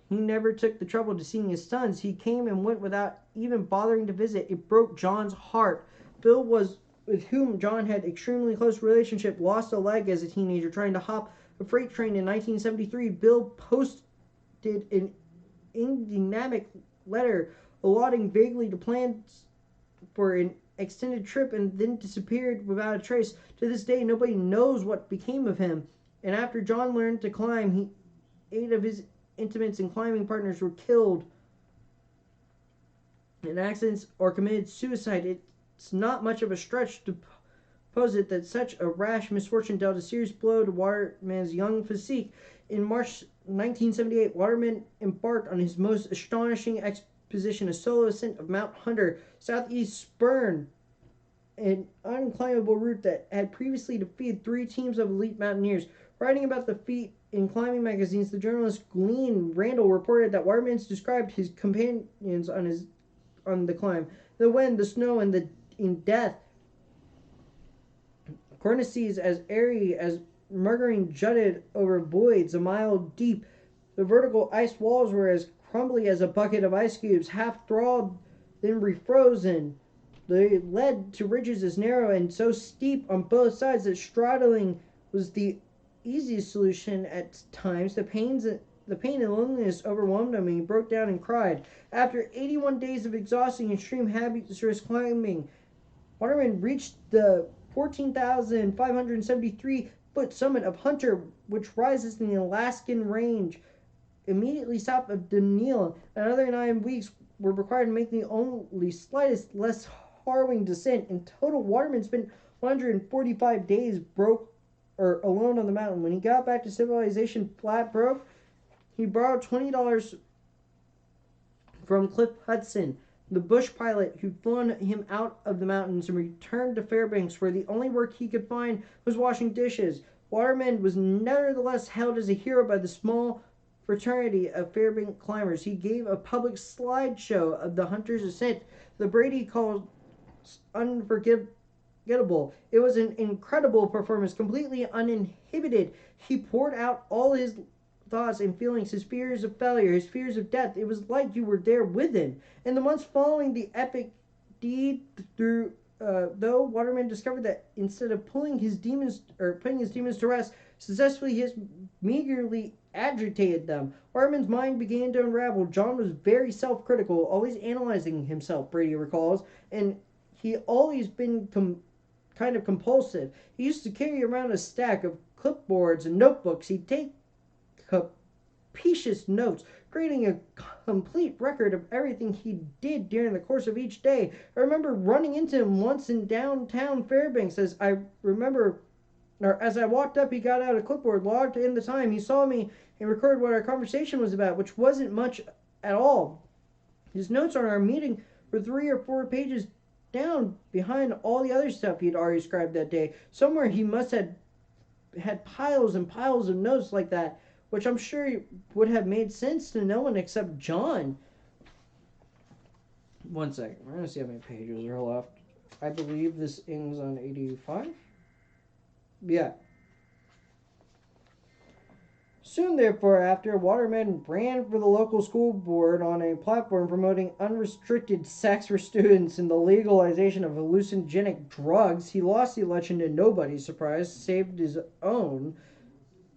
he never took the trouble to see his sons. He came and went without even bothering to visit. It broke John's heart. Bill with whom John had extremely close relationship, lost a leg as a teenager trying to hop a freight train in 1973. Bill posted an enigmatic letter allotting vaguely to plans for an extended trip and then disappeared without a trace. To this day, nobody knows what became of him. And after John learned to climb, 8 of his intimates and climbing partners were killed in accidents or committed suicide. It's not much of a stretch to posit that such a rash misfortune dealt a serious blow to Waterman's young physique. In March 1978, Waterman embarked on his most astonishing expedition, a solo ascent of Mount Hunter, southeast Spurn, an unclimbable route that had previously defeated 3 teams of elite mountaineers. Writing about the feat in climbing magazines, the journalist Glenn Randall reported that Waterman described his companions on the climb: the wind, the snow, and in death. Cornices as airy as margarine jutted over voids a mile deep. The vertical ice walls were as crumbly as a bucket of ice cubes, half thawed, then refrozen. They led to ridges as narrow and so steep on both sides that straddling was the easiest solution at times. The pain and loneliness overwhelmed him, and he broke down and cried. After 81 days of exhausting, extreme hazardous climbing, Waterman reached the 14,573-foot summit of Hunter, which rises in the Alaskan range immediately south of Denali. Another 9 weeks were required to make the only slightest less harrowing descent. In total, Waterman spent 145 days alone on the mountain. When he got back to civilization flat broke, he borrowed $20 from Cliff Hudson, the bush pilot who'd flown him out of the mountains, and returned to Fairbanks, where the only work he could find was washing dishes. Waterman was nevertheless held as a hero by the small fraternity of Fairbanks climbers. He gave a public slideshow of the Hunter's ascent the Brady called unforgettable. It was an incredible performance, completely uninhibited. He poured out all his thoughts and feelings, his fears of failure, his fears of death. It was like you were there with him. In the months following the epic deed, though Waterman discovered that instead of putting his demons to rest, successfully he has meagerly agitated them. Waterman's mind began to unravel. John was very self-critical, always analyzing himself, Brady recalls, and he always been kind of compulsive. He used to carry around a stack of clipboards and notebooks. He'd take captious notes, creating a complete record of everything he did during the course of each day. I remember running into him once in downtown Fairbanks. As I walked up, he got out a clipboard, logged in the time. He saw me and recorded what our conversation was about, which wasn't much at all. His notes on our meeting were 3 or 4 pages down behind all the other stuff he'd already scribed that day. Somewhere he must have had piles and piles of notes like that, which I'm sure would have made sense to no one except John. One second. We're going to see how many pages are left. I believe this ends on 85. Yeah. Soon thereafter, Waterman ran for the local school board on a platform promoting unrestricted sex for students and the legalization of hallucinogenic drugs. He lost the election to nobody's surprise, saved his own,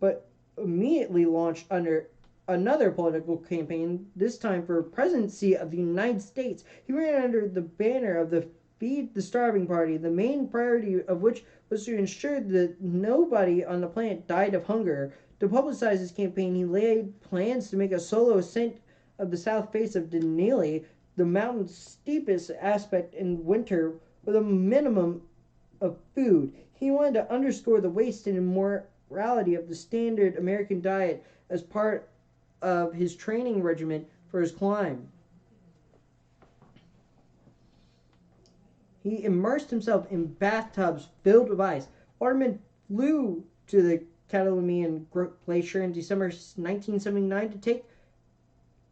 but immediately launched under another political campaign, this time for presidency of the United States. He ran under the banner of the Feed the Starving Party, the main priority of which was to ensure that nobody on the planet died of hunger. To publicize his campaign, he laid plans to make a solo ascent of the south face of Denali, the mountain's steepest aspect in winter, with a minimum of food. He wanted to underscore the waste and immorality of the standard American diet as part of his training regimen for his climb. He immersed himself in bathtubs filled with ice. Waterman flew to the Catalonian Glacier in December 1979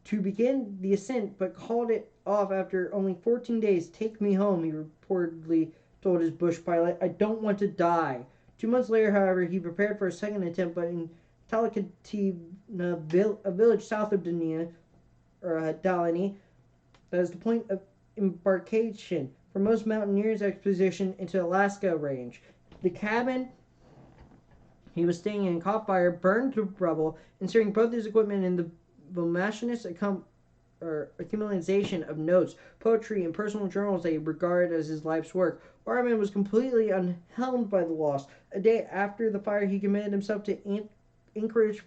to begin the ascent, but called it off after only 14 days. "Take me home," he reportedly told his bush pilot. "I don't want to die." 2 months later, however, he prepared for a second attempt, but in Talikatina, a village south of Dalini, that is the point of embarkation for most mountaineers' expedition into Alaska range. The cabin he was staying in caught fire, burned to rubble, inserting both his equipment in the voluminous accumulation of notes, poetry, and personal journals that he regarded as his life's work. Waterman was completely unhelmed by the loss. A day after the fire, he committed himself to Anchorage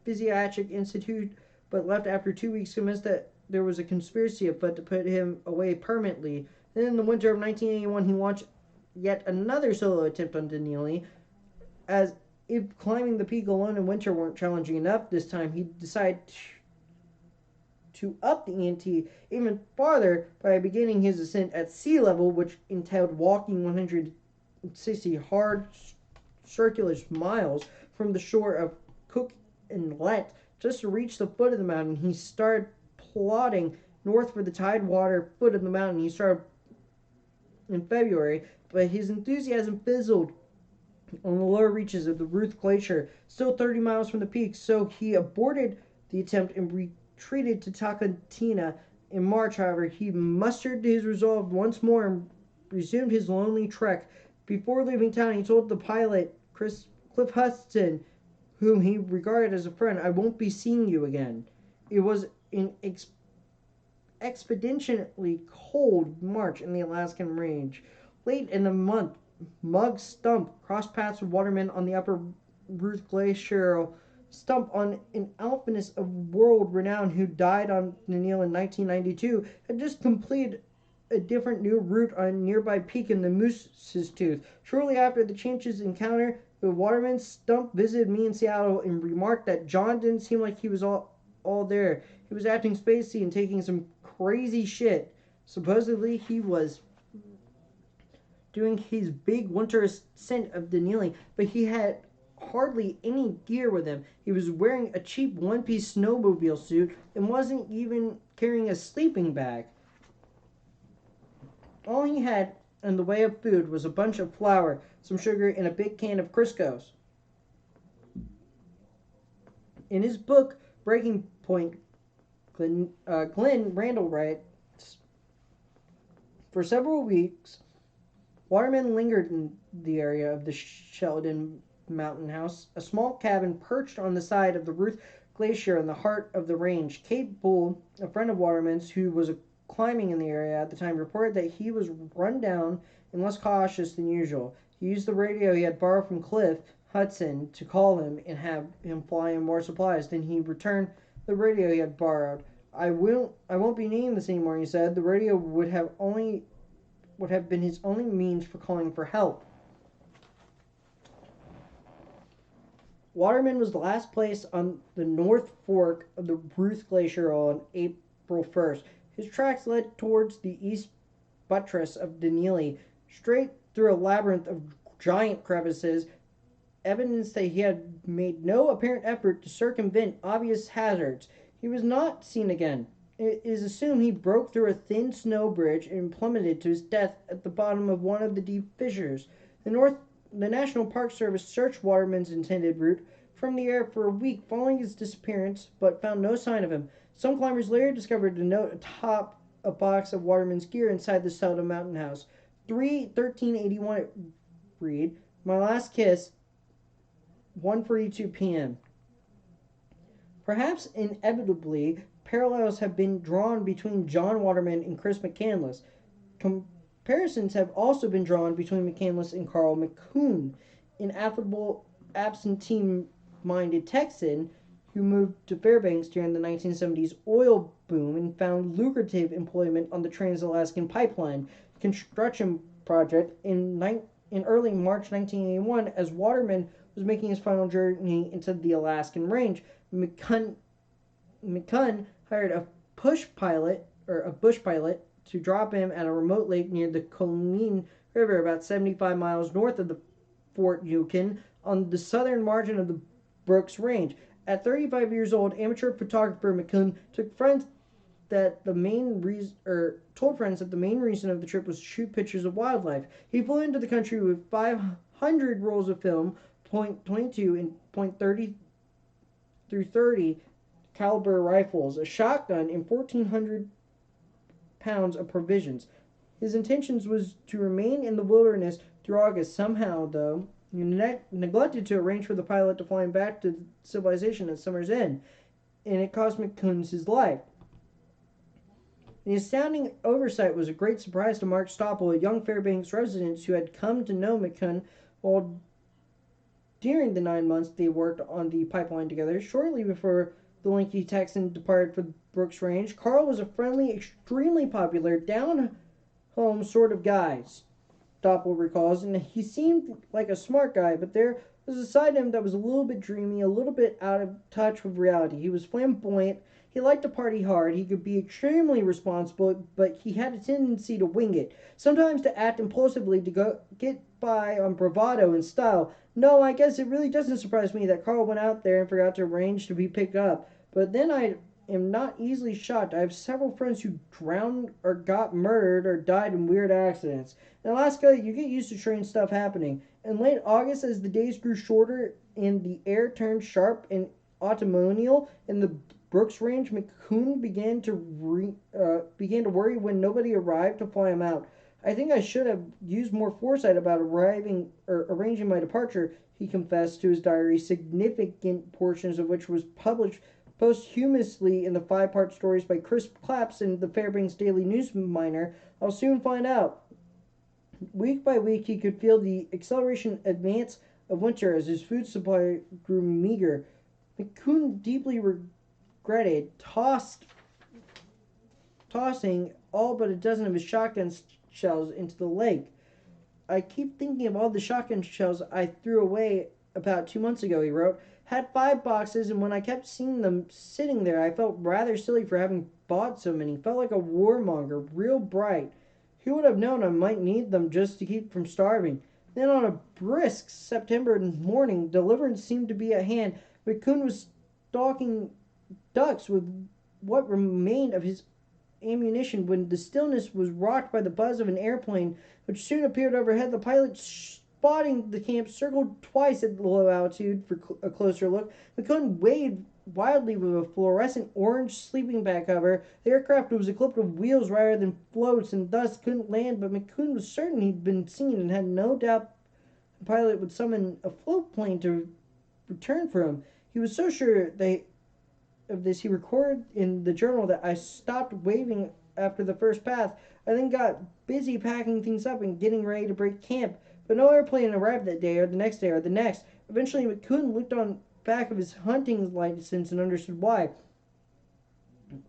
Physiatric Institute, but left after 2 weeks, convinced that there was a conspiracy afoot to put him away permanently. Then in the winter of 1981, he launched yet another solo attempt on Denali. As if climbing the peak alone in winter weren't challenging enough, this time he decided to up the ante even farther by beginning his ascent at sea level, which entailed walking 160 hard circular miles from the shore of Cook Inlet just to reach the foot of the mountain. He started plodding north for the tidewater foot of the mountain. He started in February, but his enthusiasm fizzled on the lower reaches of the Ruth Glacier, still 30 miles from the peak, so he aborted the attempt and retreated to Talikatina. In March, however, he mustered his resolve once more and resumed his lonely trek. Before leaving town, he told the pilot, Cliff Hudson, whom he regarded as a friend, "I won't be seeing you again." It was an expeditionally cold March in the Alaskan range. Late in the month, Mug Stump crossed paths with Waterman on the upper Ruth Glacier. Stump, on an alpinist of world renown who died on Nanil in 1992, had just completed a different new route on a nearby peak in the Moose's Tooth. Shortly after the changes encounter with Waterman, Stump visited me in Seattle and remarked that John didn't seem like he was all there. He was acting spacey and taking some crazy shit. Supposedly, he was doing his big winter ascent of Denali, but he had hardly any gear with him. He was wearing a cheap one-piece snowmobile suit and wasn't even carrying a sleeping bag. All he had in the way of food was a bunch of flour, some sugar, and a big can of Crisco's. In his book, Breaking Point, Glenn Randall writes, "For several weeks, Waterman lingered in the area of the Sheldon Mountain House, a small cabin perched on the side of the Ruth Glacier in the heart of the range. Kate Bull, a friend of Waterman's who was climbing in the area at the time, reported that he was run down and less cautious than usual. He used the radio he had borrowed from Cliff Hudson to call him and have him fly in more supplies. Then he returned the radio he had borrowed. I won't be needing this anymore, he said. The radio would have been his only means for calling for help. Waterman was the last place on the North Fork of the Ruth Glacier on April 1st. His tracks led towards the east buttress of Denali, straight through a labyrinth of giant crevices, evidence that he had made no apparent effort to circumvent obvious hazards. He was not seen again. It is assumed he broke through a thin snow bridge and plummeted to his death at the bottom of one of the deep fissures. The National Park Service searched Waterman's intended route from the air for a week following his disappearance, but found no sign of him. Some climbers later discovered a note atop a box of Waterman's gear inside the Selda Mountain House. 3/13/81 it read, "My last kiss, 1:42 p.m." Perhaps inevitably, parallels have been drawn between John Waterman and Chris McCandless. Comparisons have also been drawn between McCandless and Carl McCune, an affable, absentee-minded Texan who moved to Fairbanks during the 1970s oil boom and found lucrative employment on the Trans-Alaskan Pipeline construction project in early March 1981 as Waterman was making his final journey into the Alaskan range. McCune hired a bush pilot to drop him at a remote lake near the Colleen River, about 75 miles north of the Fort Yukon, on the southern margin of the Brooks Range. At 35 years old, amateur photographer McCune told friends that the main reason of the trip was to shoot pictures of wildlife. He flew into the country with 500 rolls of film, .22 and .30 through 30 caliber rifles, a shotgun, and 1,400 pounds of provisions. His intentions was to remain in the wilderness through August. Somehow, though, he neglected to arrange for the pilot to fly him back to civilization at Summer's End, and it cost McCune his life. The astounding oversight was a great surprise to Mark Stoppel, a young Fairbanks resident who had come to know McCune while during the 9 months they worked on the pipeline together. Shortly before the lanky Texan departed for the Brooks Range, Carl was a friendly, extremely popular, down-home sort of guy, Stoppel recalls, and he seemed like a smart guy, but there was a side to him that was a little bit dreamy, a little bit out of touch with reality. He was flamboyant. He liked to party hard. He could be extremely responsible, but he had a tendency to wing it. Sometimes to act impulsively to get by on bravado and style. No, I guess it really doesn't surprise me that Carl went out there and forgot to arrange to be picked up. But then I am not easily shocked. I have several friends who drowned or got murdered or died in weird accidents. In Alaska, you get used to strange stuff happening. In late August, as the days grew shorter and the air turned sharp and autumnal in the Brooks Range, McCune began to worry when nobody arrived to fly him out. I think I should have used more foresight about arranging my departure, he confessed to his diary, significant portions of which was published posthumously in the 5-part stories by Chris Claps in the Fairbanks Daily News Miner. I'll soon find out. Week by week, he could feel the acceleration advance of winter as his food supply grew meager. McCune deeply regretted tossing all but a dozen of his shotgun shells into the lake. I keep thinking of all the shotgun shells I threw away about 2 months ago, he wrote. Had 5 boxes, and when I kept seeing them sitting there, I felt rather silly for having bought so many. Felt like a warmonger, real bright. Who would have known I might need them just to keep from starving? Then on a brisk September morning, deliverance seemed to be at hand. McCune was stalking ducks with what remained of his ammunition when the stillness was rocked by the buzz of an airplane, which soon appeared overhead. The pilot, spotting the camp, circled twice at low altitude for a closer look. McCune waved wildly with a fluorescent orange sleeping bag cover. The aircraft was equipped with wheels rather than floats and thus couldn't land, but McCune was certain he'd been seen and had no doubt the pilot would summon a float plane to return for him. He was so sure of this, he recorded in the journal that I stopped waving after the first pass. I then got busy packing things up and getting ready to break camp, but no airplane arrived that day or the next day or the next. Eventually, McCune looked on back of his hunting license and understood why.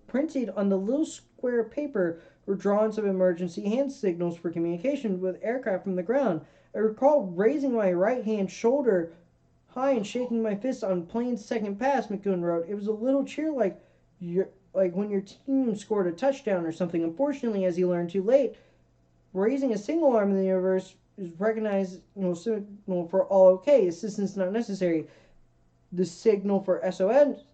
Printed on the little square of paper were drawings of emergency hand signals for communication with aircraft from the ground. I recall raising my right hand shoulder high and shaking my fist on plane's second pass, McCoon wrote. It was a little cheer like when your team scored a touchdown or something. Unfortunately, as he learned too late, raising a single arm in the universe is recognized signal for all okay. Assistance not necessary. The signal for SOS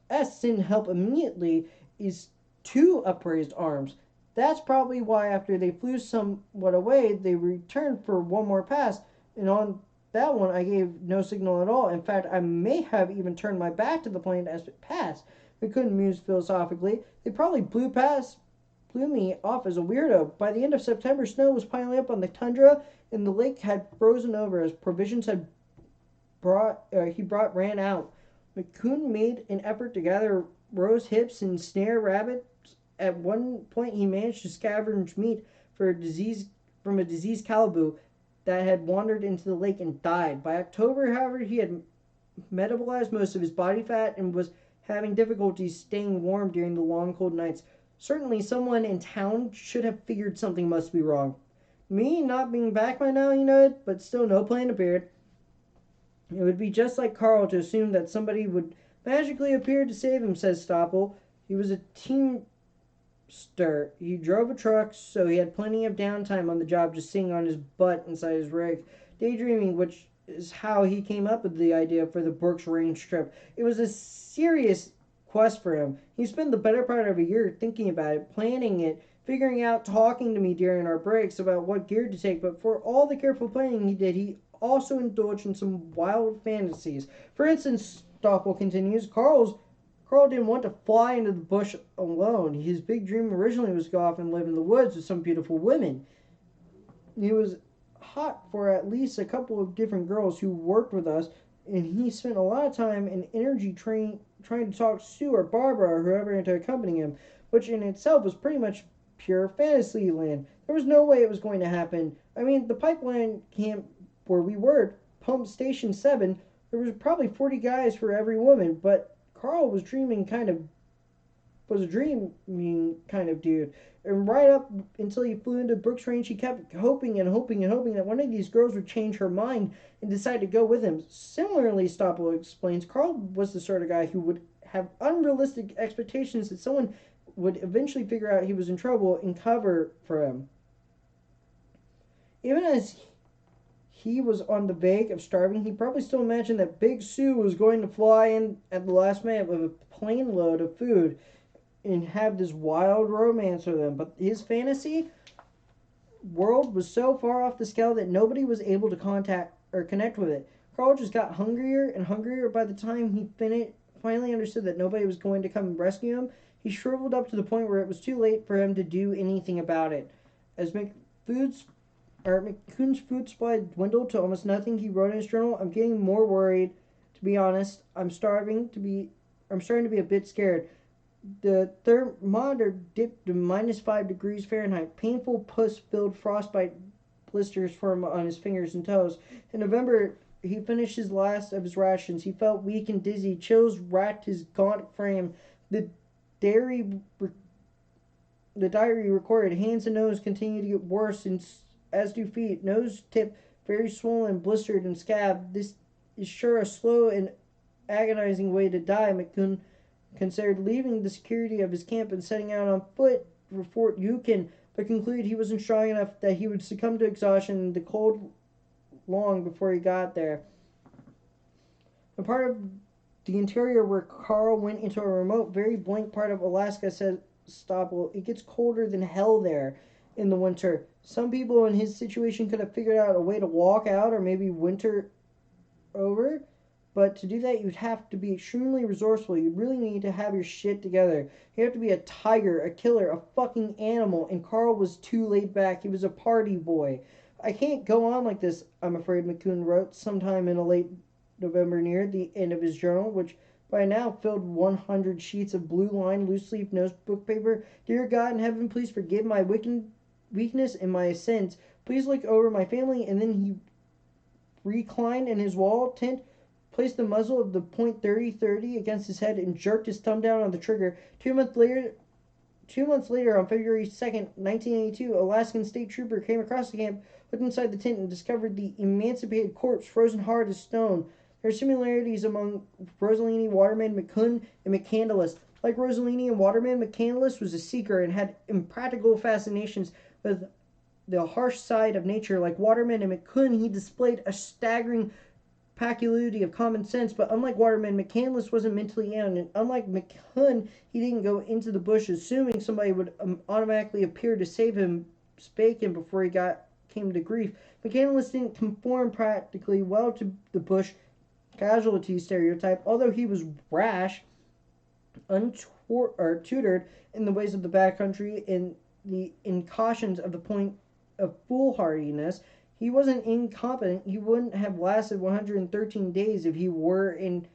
didn't help immediately is two upraised arms. That's probably why after they flew somewhat away, they returned for one more pass, and on that one I gave no signal at all. In fact, I may have even turned my back to the plane as it passed. We couldn't muse philosophically. They probably blew me off as a weirdo. By the end of September, snow was piling up on the tundra, and the lake had frozen over as provisions he brought ran out. McCoon made an effort to gather rose hips and snare rabbits. At one point, he managed to scavenge meat from a diseased calibu that had wandered into the lake and died. By October, however, he had metabolized most of his body fat and was having difficulties staying warm during the long, cold nights. Certainly, someone in town should have figured something must be wrong. Me not being back by now, but still no plane appeared. It would be just like Carl to assume that somebody would magically appear to save him, says Stoppel. He was a teamster. He drove a truck, so he had plenty of downtime on the job just sitting on his butt inside his rig, daydreaming, which is how he came up with the idea for the Brooks Range trip. It was a serious quest for him. He spent the better part of a year thinking about it, planning it, figuring out, talking to me during our breaks about what gear to take, but for all the careful planning he did, he also indulged in some wild fantasies. For instance, Stoppel continues, Carl didn't want to fly into the bush alone. His big dream originally was to go off and live in the woods with some beautiful women. He was hot for at least a couple of different girls who worked with us, and he spent a lot of time and energy trying to talk Sue or Barbara or whoever had to accompany him, which in itself was pretty much pure fantasy land. There was no way it was going to happen. I mean, the pipeline camp where we were, Pump Station 7, there was probably 40 guys for every woman, but Carl was a dreaming kind of dude. And right up until he flew into Brooks Range, he kept hoping and hoping and hoping that one of these girls would change her mind and decide to go with him. Similarly, Stoppel explains, Carl was the sort of guy who would have unrealistic expectations that someone would eventually figure out he was in trouble and cover for him. Even as he was on the verge of starving, he probably still imagined that Big Sue was going to fly in at the last minute with a plane load of food and have this wild romance with him. But his fantasy world was so far off the scale that nobody was able to contact or connect with it. Carl just got hungrier and hungrier. By the time he finally understood that nobody was going to come rescue him, he shriveled up to the point where it was too late for him to do anything about it. As McCoon's food supply dwindled to almost nothing, he wrote in his journal, I'm getting more worried, to be honest. I'm starting to be a bit scared. The thermometer dipped to -5 degrees Fahrenheit. Painful pus-filled frostbite blisters formed on his fingers and toes. In November, he finished his last of his rations. He felt weak and dizzy. Chills racked his gaunt frame. The diary recorded hands and nose continued to get worse, and as do feet. Nose tip very swollen, blistered, and scabbed. This is sure a slow and agonizing way to die. McCoon considered leaving the security of his camp and setting out on foot for Fort Yukon, but concluded he wasn't strong enough, that he would succumb to exhaustion in the cold long before he got there. The part of the interior where Carl went into a remote, very blank part of Alaska, said Stoppel, it gets colder than hell there in the winter. Some people in his situation could have figured out a way to walk out or maybe winter over, but to do that you'd have to be extremely resourceful. You really need to have your shit together. You have to be a tiger, a killer, a fucking animal, and Carl was too laid back. He was a party boy. I can't go on like this, I'm afraid, McCoon wrote sometime in a late November near the end of his journal, which by now filled 100 sheets of blue-lined, loose-leaf notebook paper. Dear God in heaven, please forgive my weakness and my sins. Please look over my family. And then he reclined in his wall tent, placed the muzzle of the .30-30 against his head, and jerked his thumb down on the trigger. 2 months later, 2 months later, on February 2nd, 1982, Alaskan state trooper came across the camp, looked inside the tent, and discovered the emancipated corpse frozen hard as stone. There are similarities among Rossellini, Waterman, McCunn, and McCandless. Like Rossellini and Waterman, McCandless was a seeker and had impractical fascinations with the harsh side of nature. Like Waterman and McCunn, he displayed a staggering peculiarity of common sense, but unlike Waterman, McCandless wasn't mentally ill, and unlike McCunn, he didn't go into the bush assuming somebody would automatically appear to save him, spake him before he came to grief. McCandless didn't conform practically well to the bush casualty stereotype, although he was rash, untutored in the ways of the backcountry, and the incautions of the point of foolhardiness. He wasn't incompetent. He wouldn't have lasted 113 days if he wasn't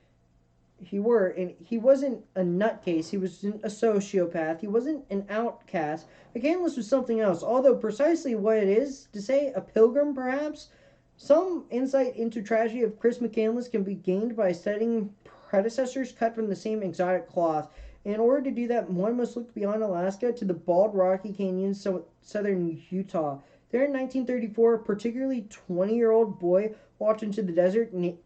a nutcase. He wasn't a sociopath. He wasn't an outcast. McCandless was something else, although precisely what it is to say a pilgrim, perhaps. Some insight into tragedy of Chris McCandless can be gained by studying predecessors cut from the same exotic cloth. In order to do that, one must look beyond Alaska to the bald Rocky Canyons, southern Utah. There in 1934, a particularly 20-year-old boy walked into the desert and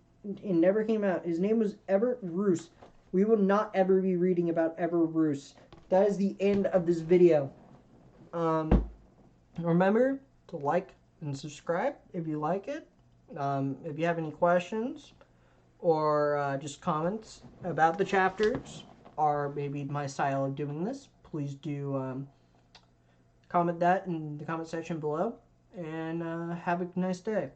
never came out. His name was Everett Roos. We will not ever be reading about Everett Roos. That is the end of this video. Remember to like and subscribe if you like it. If you have any questions or just comments about the chapters or maybe my style of doing this, please do comment that in the comment section below, and have a nice day.